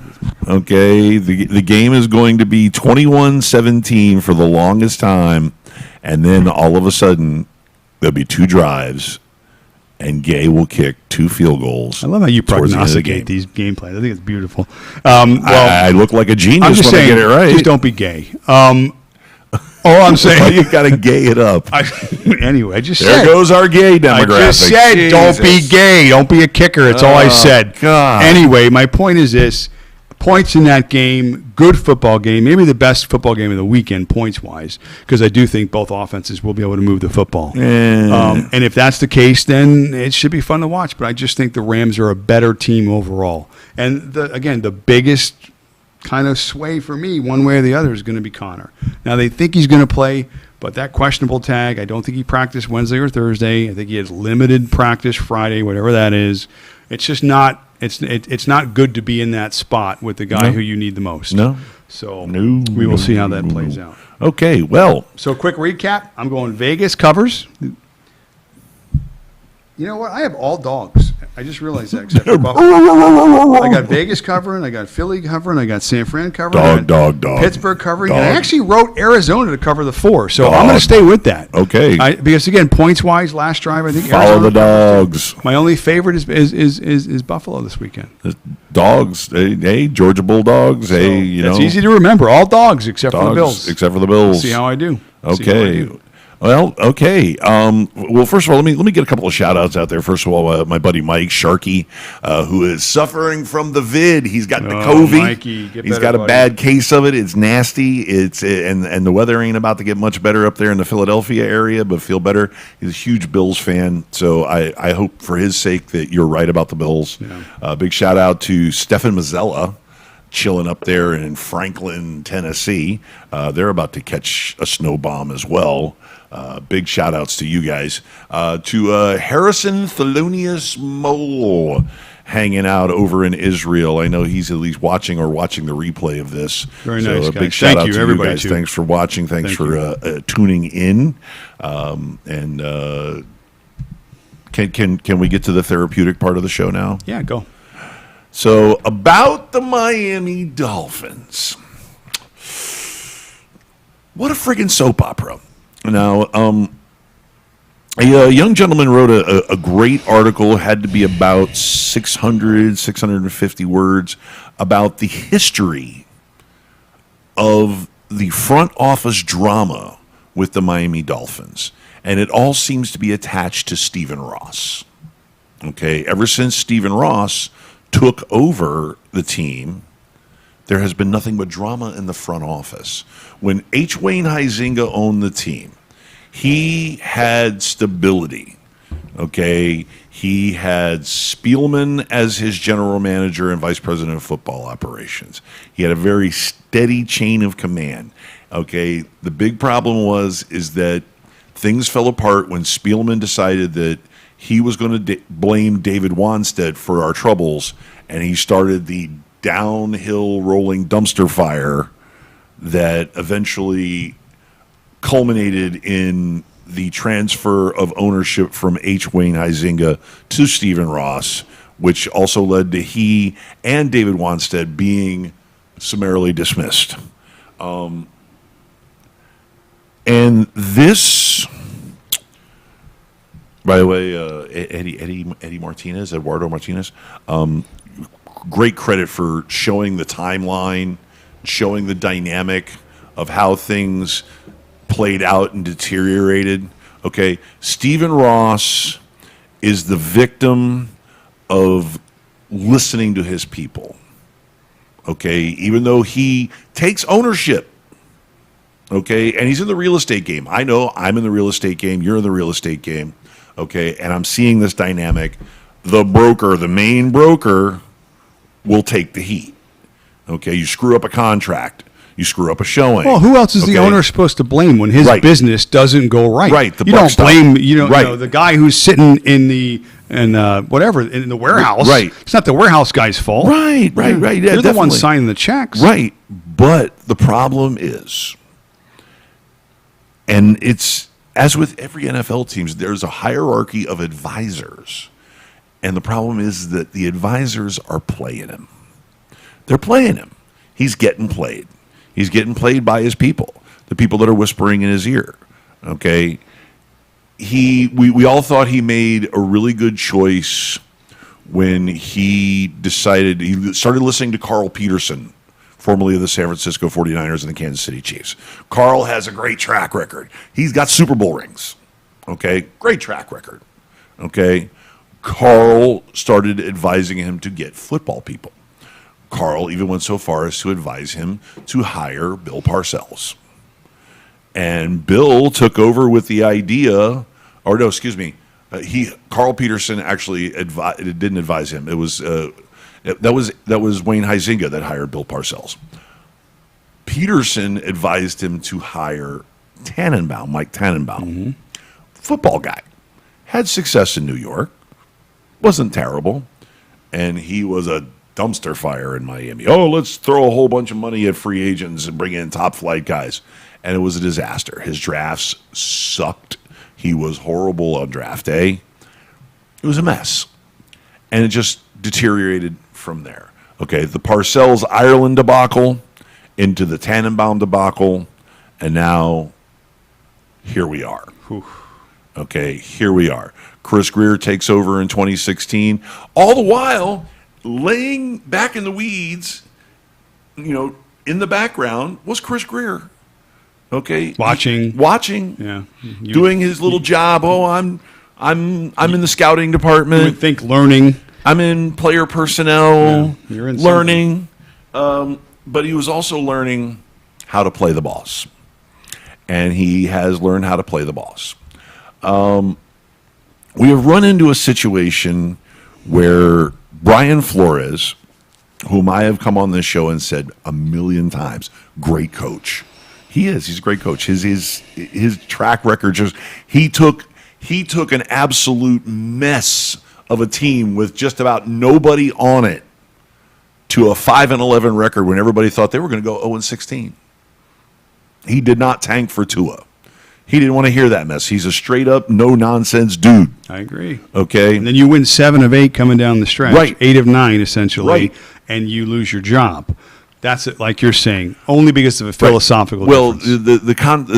S2: Okay, the game is going to be 21-17 for the longest time, and then all of a sudden there'll be 2 drives, and Gay will kick 2 field goals.
S3: I love how you prognosticate these gameplays. I think it's beautiful.
S2: I look like a genius when I get it right.
S3: Just don't be gay. All I'm saying,
S2: you got to gay it up.
S3: Anyway, I just
S2: there
S3: said.
S2: There goes our gay demographic.
S3: I just said, don't be gay. Don't be a kicker. That's all I said.
S2: God.
S3: Anyway, my point is this. points in that game, good football game, maybe the best football game of the weekend points-wise, because I do think both offenses will be able to move the football. And if that's the case, then it should be fun to watch. But I just think the Rams are a better team overall. And, the biggest kind of sway for me, one way or the other, is going to be Connor. Now, they think he's going to play, but that questionable tag, I don't think he practiced Wednesday or Thursday. I think he has limited practice Friday, whatever that is. It's just not it's not good to be in that spot with the guy who you need the most.
S2: No.
S3: So we will see how that plays out.
S2: Okay, well.
S3: So quick recap. I'm going Vegas covers. You know what? I have all dogs. I just realized that, except for Buffalo. I got Vegas covering, I got Philly covering, I got San Fran covering,
S2: dog.
S3: Pittsburgh covering, and I actually wrote Arizona to cover the 4. So
S2: Dog.
S3: I'm going to stay with that.
S2: Okay.
S3: Because again, points wise, last drive, I think
S2: Follow
S3: Arizona
S2: the dogs.
S3: My only favorite is Buffalo this weekend.
S2: Dogs. Hey, Georgia Bulldogs.
S3: So
S2: hey,
S3: it's easy to remember. All dogs except for the Bills.
S2: Except for the Bills.
S3: See how I do.
S2: Okay. Well, okay. Well, first of all, let me get a couple of shout-outs out there. First of all, my buddy Mike Sharkey, who is suffering from the vid. He's got the COVID.
S3: Mikey,
S2: He's got a bad case of it. It's nasty. And the weather ain't about to get much better up there in the Philadelphia area, but feel better. He's a huge Bills fan, so I hope for his sake that you're right about the Bills. Yeah. Big shout-out to Stefan Mazzella, chilling up there in Franklin, Tennessee. They're about to catch a snow bomb as well. Big shout-outs to you guys. To Harrison Thelonious Mole hanging out over in Israel. I know he's at least watching the replay of this.
S3: Very nice,
S2: a
S3: guys.
S2: big shout-out to
S3: everybody,
S2: you guys.
S3: too.
S2: Thanks for watching. Thanks for tuning in. Can we get to the therapeutic part of the show now?
S3: Yeah, go.
S2: So, about the Miami Dolphins. What a friggin' soap opera. Now, a young gentleman wrote a great article, had to be about 650 words, about the history of the front office drama with the Miami Dolphins. And it all seems to be attached to Stephen Ross. Okay, ever since Stephen Ross took over the team, there has been nothing but drama in the front office. When H. Wayne Huizenga owned the team, he had stability. Okay, he had Spielman as his general manager and vice president of football operations. He had a very steady chain of command. Okay, the big problem is that things fell apart when Spielman decided that he was going to blame David Wanstead for our troubles, and he started the downhill rolling dumpster fire that eventually culminated in the transfer of ownership from H. Wayne Huizenga to Stephen Ross, which also led to he and David Wanstead being summarily dismissed. And this, by the way, Eddie Martinez, Eduardo Martinez, great credit for showing the timeline, showing the dynamic of how things played out and deteriorated. Okay, Stephen Ross is the victim of listening to his people. Okay, even though he takes ownership. Okay, and he's in the real estate game. I know I'm in the real estate game. You're in the real estate game. Okay, and I'm seeing this dynamic. The broker, the main broker, will take the heat. Okay, you screw up a contract. You screw up a showing.
S3: Well, who else is the owner supposed to blame when his business doesn't go right?
S2: Right.
S3: You don't blame the guy who's sitting in the warehouse.
S2: Right.
S3: It's not the warehouse guy's fault.
S2: Right. Yeah,
S3: You're
S2: definitely
S3: the one signing the checks.
S2: Right. But the problem is, and it's as with every NFL teams, there's a hierarchy of advisors. And the problem is that the advisors are playing him. They're playing him. He's getting played. He's getting played by his people, the people that are whispering in his ear. Okay, we all thought he made a really good choice when he started listening to Carl Peterson, formerly of the San Francisco 49ers and the Kansas City Chiefs. Carl has a great track record. He's got Super Bowl rings. Okay, great track record. Okay, Carl started advising him to get football people. Carl even went so far as to advise him to hire Bill Parcells. And Bill took over with the idea, or no, excuse me, Carl Peterson actually didn't advise him. It was that was Wayne Huizenga that hired Bill Parcells. Peterson advised him to hire Tannenbaum, Mike Tannenbaum, football guy, had success in New York, wasn't terrible, and he was a dumpster fire in Miami. Oh, let's throw a whole bunch of money at free agents and bring in top flight guys. And it was a disaster. His drafts sucked. He was horrible on draft day. It was a mess. And it just deteriorated from there. Okay, the Parcells Ireland debacle into the Tannenbaum debacle, and now here we are.
S3: Whew.
S2: Okay, here we are. Chris Greer takes over in 2016. All the while, laying back in the weeds, in the background was Chris Greer. Okay,
S3: Watching,
S2: yeah, doing his little job. Oh, I'm in the scouting department.
S3: You would think learning.
S2: I'm in player personnel.
S3: Yeah, you're in
S2: learning, but he was also learning how to play the boss, and he has learned how to play the boss. We have run into a situation where Brian Flores, whom I have come on this show and said a million times, great coach. He is. He's a great coach. His track record just he took an absolute mess of a team with just about nobody on it to a 5-11 record when everybody thought they were going to go 0-16. He did not tank for Tua. He didn't want to hear that mess. He's a straight up no nonsense dude.
S3: I agree.
S2: Okay,
S3: and then you win 7 of 8 coming down the stretch,
S2: right?
S3: 8 of 9 essentially,
S2: right?
S3: And you lose your job. That's it, like you're saying, only because of a philosophical difference.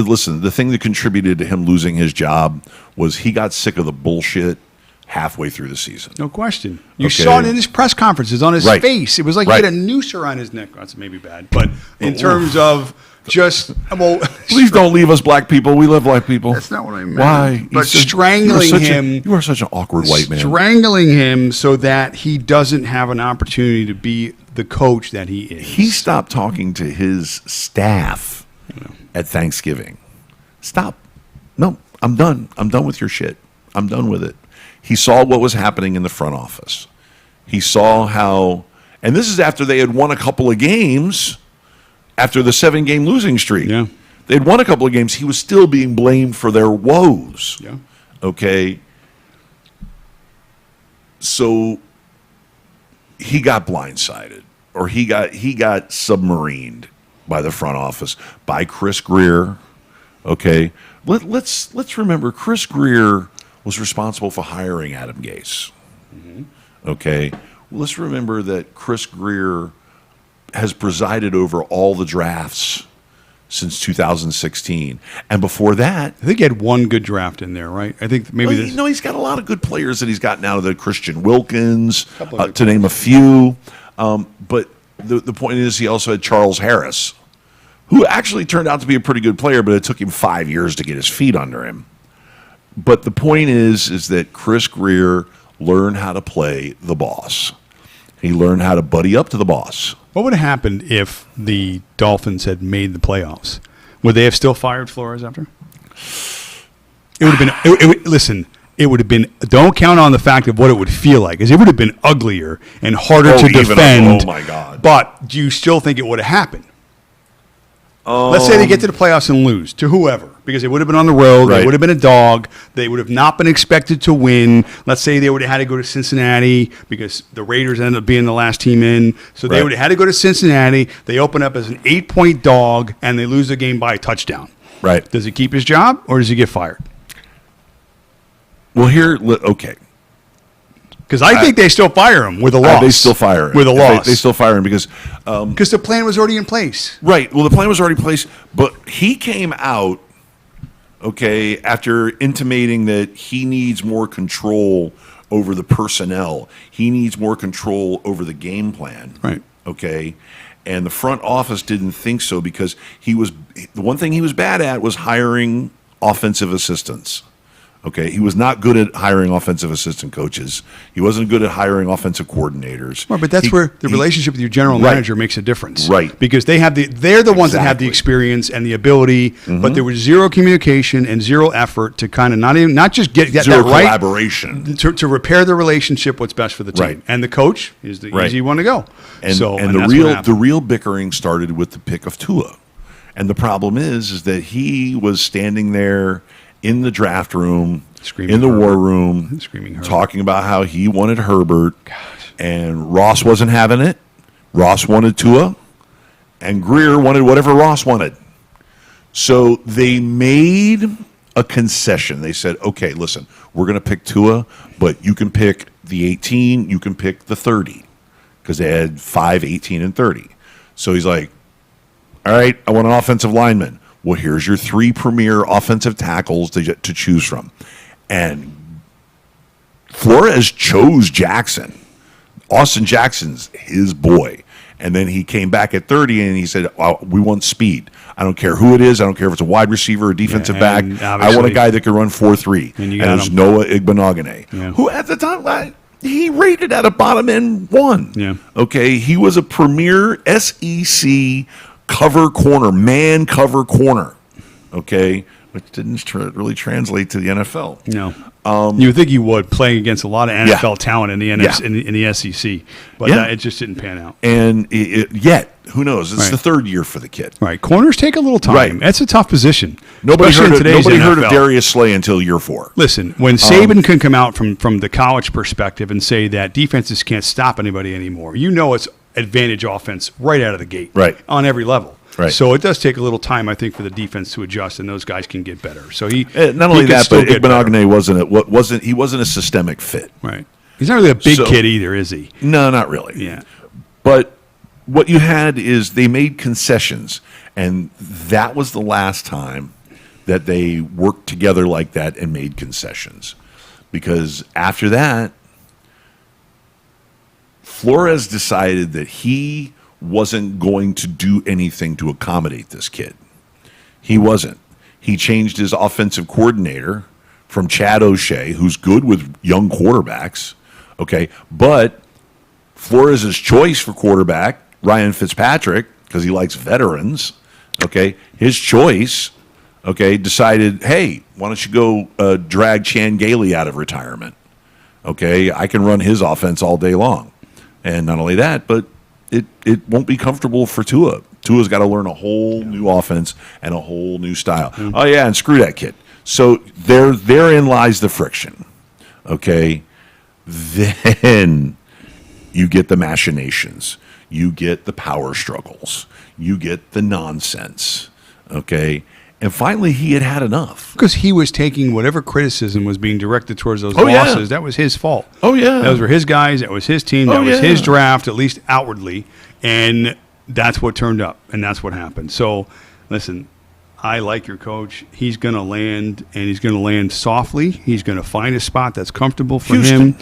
S2: Listen, the thing that contributed to him losing his job was he got sick of the bullshit halfway through the season.
S3: No question. You saw it in his press conferences, on his face. It was like he had a noose around his neck. That's maybe bad. But in terms of just,
S2: please don't leave us black people. We love black people.
S3: That's not what I meant.
S2: Why?
S3: But strangling him.
S2: You are such an awkward white man.
S3: Strangling him so that he doesn't have an opportunity to be the coach that he is.
S2: He stopped talking to his staff at Thanksgiving. Stop. No, I'm done. I'm done with your shit. I'm done with it. He saw what was happening in the front office. He saw how, and this is after they had won a couple of games, after the 7-game losing streak.
S3: Yeah.
S2: They had won a couple of games. He was still being blamed for their woes.
S3: Yeah.
S2: Okay. So he got blindsided, or he got submarined by the front office, by Chris Greer. Okay. Let's remember Chris Greer was responsible for hiring Adam Gase. Mm-hmm. Okay. Let's remember that Chris Greer has presided over all the drafts since 2016. And before that,
S3: I think he had one good draft in there, right? I think maybe
S2: he's got a lot of good players that he's gotten out of the Christian Wilkins, to name a few. But the point is he also had Charles Harris, who actually turned out to be a pretty good player, but it took him 5 years to get his feet under him. But the point is that Chris Greer learned how to play the boss. He learned how to buddy up to the boss.
S3: What would have happened if the Dolphins had made the playoffs? Would they have still fired Flores after? It would have been. Listen, it would have been. Don't count on the fact of what it would feel like, because it would have been uglier and harder to defend.
S2: Oh my God!
S3: But do you still think it would have happened? Let's say they get to the playoffs and lose to whoever, because they would have been on the road.
S2: Right.
S3: They would have been a dog. They would have not been expected to win. Let's say they would have had to go to Cincinnati because the Raiders ended up being the last team in. So they would have had to go to Cincinnati. They open up as an 8-point dog, and they lose the game by a touchdown.
S2: Right.
S3: Does he keep his job, or does he get fired?
S2: Well, okay.
S3: Because I think they still fire him with a loss.
S2: They still fire him.
S3: With a loss.
S2: They still fire him because
S3: the plan was already in place.
S2: Right. Well, the plan was already in place, but he came out, okay, after intimating that he needs more control over the personnel. He needs more control over the game plan.
S3: Right.
S2: Okay. And the front office didn't think so because the one thing he was bad at was hiring offensive assistants. Okay, he was not good at hiring offensive assistant coaches. He wasn't good at hiring offensive coordinators.
S3: Well, but that's where the relationship with your general manager makes a difference,
S2: Right?
S3: Because they're the ones that have the experience and the ability, but there was zero communication and zero effort to kind of not just get
S2: Zero
S3: that right,
S2: collaboration.
S3: to repair the relationship. What's best for the team,
S2: Right.
S3: and the coach is the
S2: Right.
S3: easy one to go.
S2: And,
S3: so,
S2: and
S3: that's
S2: the
S3: what
S2: real
S3: happened.
S2: bickering started with the pick of Tua. And the problem is that he was standing there in the draft room,
S3: Screaming
S2: in the war
S3: Herbert.
S2: room,
S3: Screaming Herbert.
S2: talking about how he wanted Herbert. And Ross wasn't having it. Ross wanted Tua. And Greer wanted whatever Ross wanted. So they made a concession. They said, okay, listen, we're going to pick Tua, but you can pick the 18, you can pick the 30. Because they had 5, 18, and 30. So he's like, all right, I want an offensive lineman. Well, here's your 3 premier offensive tackles to choose from. And Flores chose Jackson. Austin Jackson's his boy. And then he came back at 30 and he said, oh, we want speed. I don't care who it is. I don't care if it's a wide receiver or defensive back.
S3: and
S2: I want a
S3: obviously-
S2: guy that can run 4.3.
S3: And you
S2: And
S3: got
S2: it's
S3: him.
S2: Noah Igbenogany,
S3: Yeah.
S2: who at the time, he rated at a bottom end 1.
S3: Yeah.
S2: Okay, he was a premier SEC cover corner, man cover corner. Okay, which didn't really translate to the NFL.
S3: No. You would think you would, playing against a lot of NFL talent in the NFC,
S2: Yeah.
S3: in the SEC, but
S2: Yeah.
S3: it just didn't pan out.
S2: And yet, who knows? It's
S3: Right.
S2: the 3rd year for the kid.
S3: Right, corners take a little time.
S2: Right.
S3: That's a tough position.
S2: Nobody
S3: especially
S2: heard,
S3: in today's
S2: nobody heard of
S3: NFL.
S2: Darius Slay until year 4.
S3: Listen, when Saban can come out from the college perspective and say that defenses can't stop anybody anymore, it's advantage offense right out of the gate,
S2: Right.
S3: on every level.
S2: Right.
S3: So it does take a little time, I think, for the defense to adjust, and those guys can get better. So
S2: Not only
S3: he could
S2: that,
S3: still
S2: but
S3: get better.
S2: Igbenogany he wasn't a systemic fit.
S3: Right. He's not really a big
S2: So-
S3: kid either, is he?
S2: No, not really.
S3: Yeah.
S2: But what you had is they made concessions, and that was the last time that they worked together like that and made concessions. Because after that, Flores decided that he wasn't going to do anything to accommodate this kid. He wasn't. He changed his offensive coordinator from Chad O'Shea, who's good with young quarterbacks, okay, but Flores' choice for quarterback, Ryan Fitzpatrick, because he likes veterans, okay, his choice, okay, decided, hey, why don't you go drag Chan Gailey out of retirement? Okay, I can run his offense all day long. And not only that, but it won't be comfortable for Tua. Tua's got to learn a whole new offense and a whole new style. Oh, yeah, and screw that kid. So therein lies the friction, okay? Then you get the machinations. You get the power struggles. You get the nonsense, okay? And finally, he had enough.
S3: Because he was taking whatever criticism was being directed towards those
S2: Oh, yeah.
S3: losses. That was his fault.
S2: Oh, yeah.
S3: Those were his guys. That was his team. That
S2: Oh,
S3: was
S2: yeah.
S3: his draft, at least outwardly. And that's what turned up. And that's what happened. So, listen, I like your coach. He's going to land, and he's going to land softly. He's going to find a spot that's comfortable for
S2: Houston.
S3: him.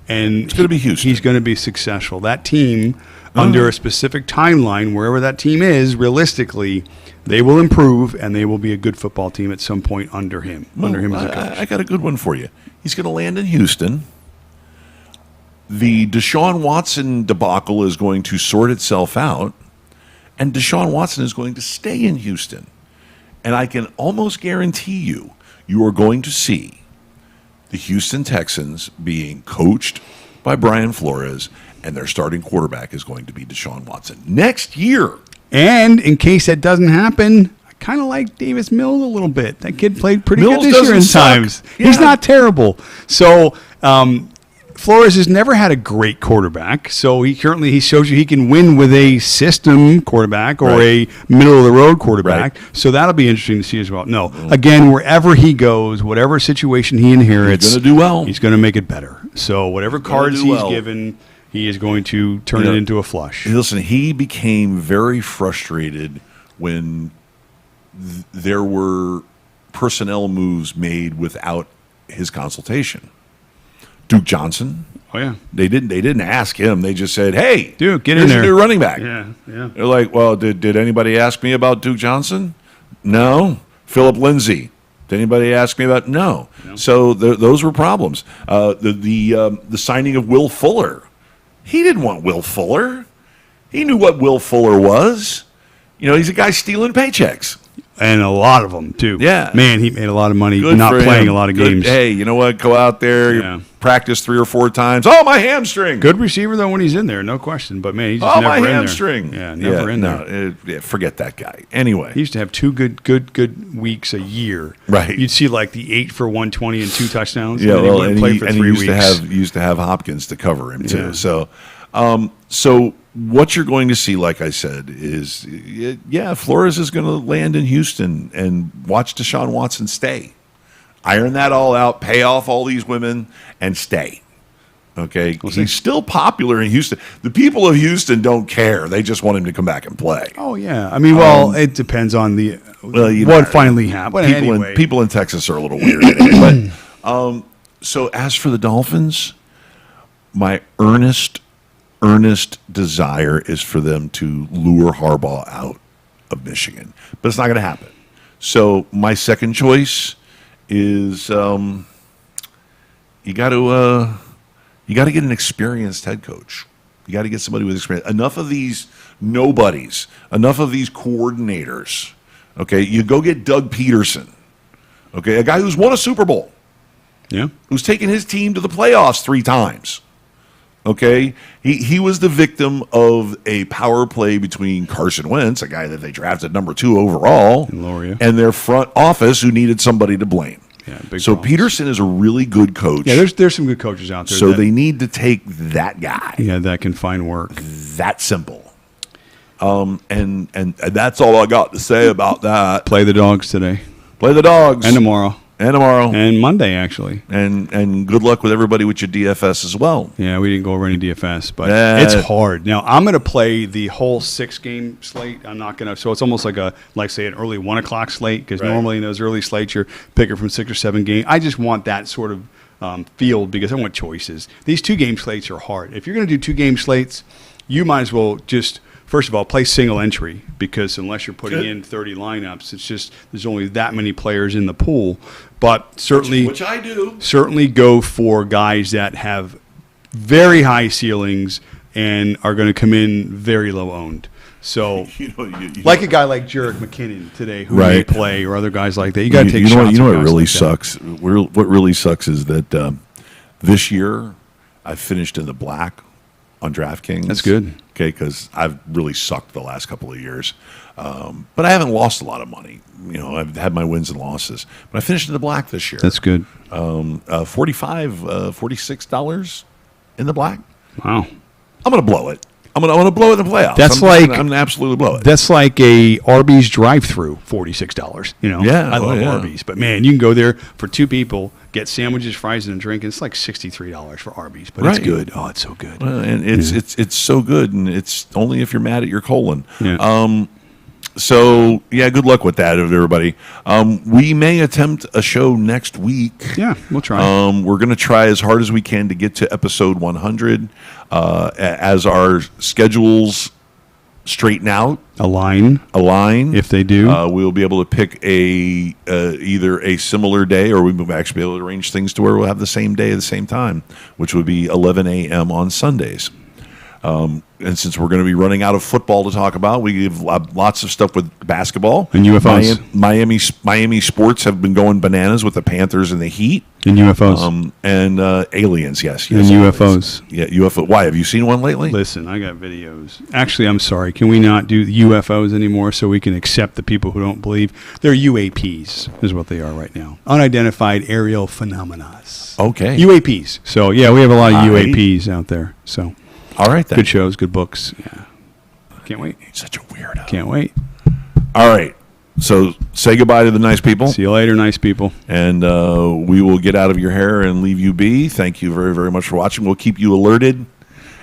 S3: And
S2: It's gonna be Houston.
S3: He's going to be successful. That team, under a specific timeline, wherever that team is, realistically, they will improve, and they will be a good football team at some point under him as a coach.
S2: I got a good one for you. He's going to land in Houston. The Deshaun Watson debacle is going to sort itself out, and Deshaun Watson is going to stay in Houston. And I can almost guarantee you are going to see the Houston Texans being coached by Brian Flores, and their starting quarterback is going to be Deshaun Watson next year.
S3: And in case that doesn't happen, I kind of like Davis Mills a little bit. That kid played pretty
S2: Mills
S3: good this year
S2: doesn't
S3: in
S2: suck.
S3: times.
S2: Yeah.
S3: He's not terrible. So Flores has never had a great quarterback. So he shows you he can win with a system quarterback or
S2: Right.
S3: a middle of the road quarterback.
S2: Right.
S3: So that'll be interesting to see as well. No, again, wherever he goes, whatever situation he inherits,
S2: He's gonna do well.
S3: He's going to make it better. So whatever cards
S2: do
S3: he's
S2: well.
S3: given, he is going to turn
S2: You
S3: it
S2: know,
S3: into a flush.
S2: Listen, he became very frustrated when there were personnel moves made without his consultation. Duke Johnson,
S3: Oh yeah.
S2: they didn't ask him. They just said, "Hey,
S3: Duke, get in
S2: here's
S3: there."
S2: your new running back."
S3: Yeah.
S2: They're like, "Well, did anybody ask me about Duke Johnson?" No. Philip Lindsay. Did anybody ask me about? No. So those were problems. The signing of Will Fuller. He didn't want Will Fuller. He knew what Will Fuller was. He's a guy stealing paychecks.
S3: And a lot of them, too.
S2: Yeah.
S3: Man, he made a lot of money
S2: Good
S3: not
S2: for
S3: playing
S2: him.
S3: a lot of
S2: Good.
S3: games.
S2: Hey, you know what? Go out there,
S3: Yeah.
S2: practice 3 or 4 times. Oh, my hamstring.
S3: Good receiver, though, when he's in there, no question. But, man, he's just
S2: Oh,
S3: never
S2: my
S3: in
S2: hamstring.
S3: there. Yeah, never in there.
S2: Yeah, forget that guy. Anyway.
S3: He used to have 2 good weeks a year.
S2: Right.
S3: You'd see like the 8 for 120 and 2 touchdowns.
S2: Yeah,
S3: and then
S2: well,
S3: he
S2: and
S3: wouldn't play
S2: he,
S3: for
S2: and he
S3: 3
S2: used
S3: weeks.
S2: to have Hopkins to cover him too.
S3: Yeah.
S2: So what you're going to see, like I said, is Flores is going to land in Houston and watch Deshaun Watson stay, iron that all out, pay off all these women, and stay. Okay, he's still popular in Houston. The people of Houston don't care; they just want him to come back and play.
S3: Oh yeah, I mean, well, it depends on the what finally happened.
S2: People in Texas are a little weird, anyway. But so as for the Dolphins, my earnest desire is for them to lure Harbaugh out of Michigan, but it's not going to happen. So my second choice is you got to get an experienced head coach. You got to get somebody with experience. Enough of these nobodies. Enough of these coordinators. Okay, you go get Doug Peterson. Okay, a guy who's won a Super Bowl.
S3: Yeah,
S2: who's taken his team to the playoffs 3 times. Okay, he was the victim of a power play between Carson Wentz, a guy that they drafted number 2 overall,
S3: and Loria,
S2: and their front office who needed somebody to blame.
S3: Yeah,
S2: so
S3: problems.
S2: Peterson is a really good coach.
S3: Yeah, there's some good coaches out there.
S2: So they need to take that guy.
S3: Yeah, that can find work.
S2: That simple. And that's all I got to say about that.
S3: Play the Dogs today.
S2: Play the Dogs.
S3: And tomorrow. And Monday, actually.
S2: And good luck with everybody with your DFS as well.
S3: Yeah, we didn't go over any DFS, but it's hard. Now, I'm going to play the whole 6-game slate. I'm not going to. So it's almost like say an early 1 o'clock slate, because normally in those early slates, you're picking from 6 or 7 games. I just want that sort of field because I want choices. These 2-game slates are hard. If you're going to do 2-game slates, you might as well just, first of all, play single entry, because unless you're putting in 30 lineups, it's just there's only that many players in the pool. But certainly,
S2: which I do,
S3: certainly go for guys that have very high ceilings and are going to come in very low owned. So, like a guy like Jerick McKinnon today, who may play, or other guys like that. You got to take shots.
S2: You know what really sucks? What really sucks is that this year I finished in the black on DraftKings.
S3: That's good.
S2: Okay, because I've really sucked the last couple of years. But I haven't lost a lot of money. I've had my wins and losses. But I finished in the black this year.
S3: That's good.
S2: $46 in the black.
S3: Wow.
S2: I'm going to blow it. I'm gonna blow it in the playoffs. I'm gonna absolutely blow it.
S3: That's like a Arby's drive-through, $46.
S2: Yeah,
S3: I love Arby's, but man, you can go there for 2 people, get sandwiches, fries, and a drink. And it's like $63 for Arby's, but it's good. Oh, it's so good.
S2: And it's so good, and it's only if you're mad at your colon.
S3: Yeah.
S2: So good luck with that, everybody. We may attempt a show next week.
S3: Yeah, we'll try.
S2: We're going to try as hard as we can to get to episode 100 as our schedules straighten out.
S3: Align. If they do.
S2: We'll be able to pick either a similar day, or we will actually be able to arrange things to where we'll have the same day at the same time, which would be 11 a.m. on Sundays. And since we're going to be running out of football to talk about, we have lots of stuff with basketball.
S3: And UFOs.
S2: Miami sports have been going bananas with the Panthers and the Heat.
S3: And UFOs.
S2: And aliens, yes.
S3: And UFOs.
S2: Yeah, UFO. Why? Have you seen one lately?
S3: Listen, I got videos. Actually, I'm sorry. Can we not do UFOs anymore so we can accept the people who don't believe? They're UAPs is what they are right now. Unidentified aerial phenomena.
S2: Okay.
S3: UAPs. So, yeah, we have a lot of UAPs out there. So.
S2: All right, then.
S3: Good shows, good books. Yeah. Can't wait.
S2: Such a weirdo.
S3: Can't wait.
S2: All right. So say goodbye to the nice people.
S3: See you later, nice people.
S2: And we will get out of your hair and leave you be. Thank you very, very much for watching. We'll keep you alerted.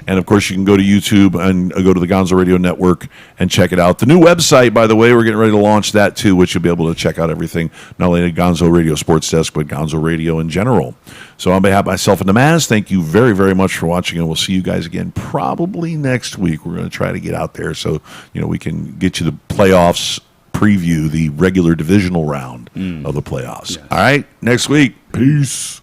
S2: And, of course, you can go to YouTube and go to the Gonzo Radio Network and check it out. The new website, by the way, we're getting ready to launch that, too, which you'll be able to check out everything, not only at Gonzo Radio Sports Desk, but Gonzo Radio in general. So on behalf of myself and the Maz, thank you very, very much for watching, and we'll see you guys again probably next week. We're going to try to get out there so we can get you the playoffs preview the regular divisional round of the playoffs. All right, next week. Peace.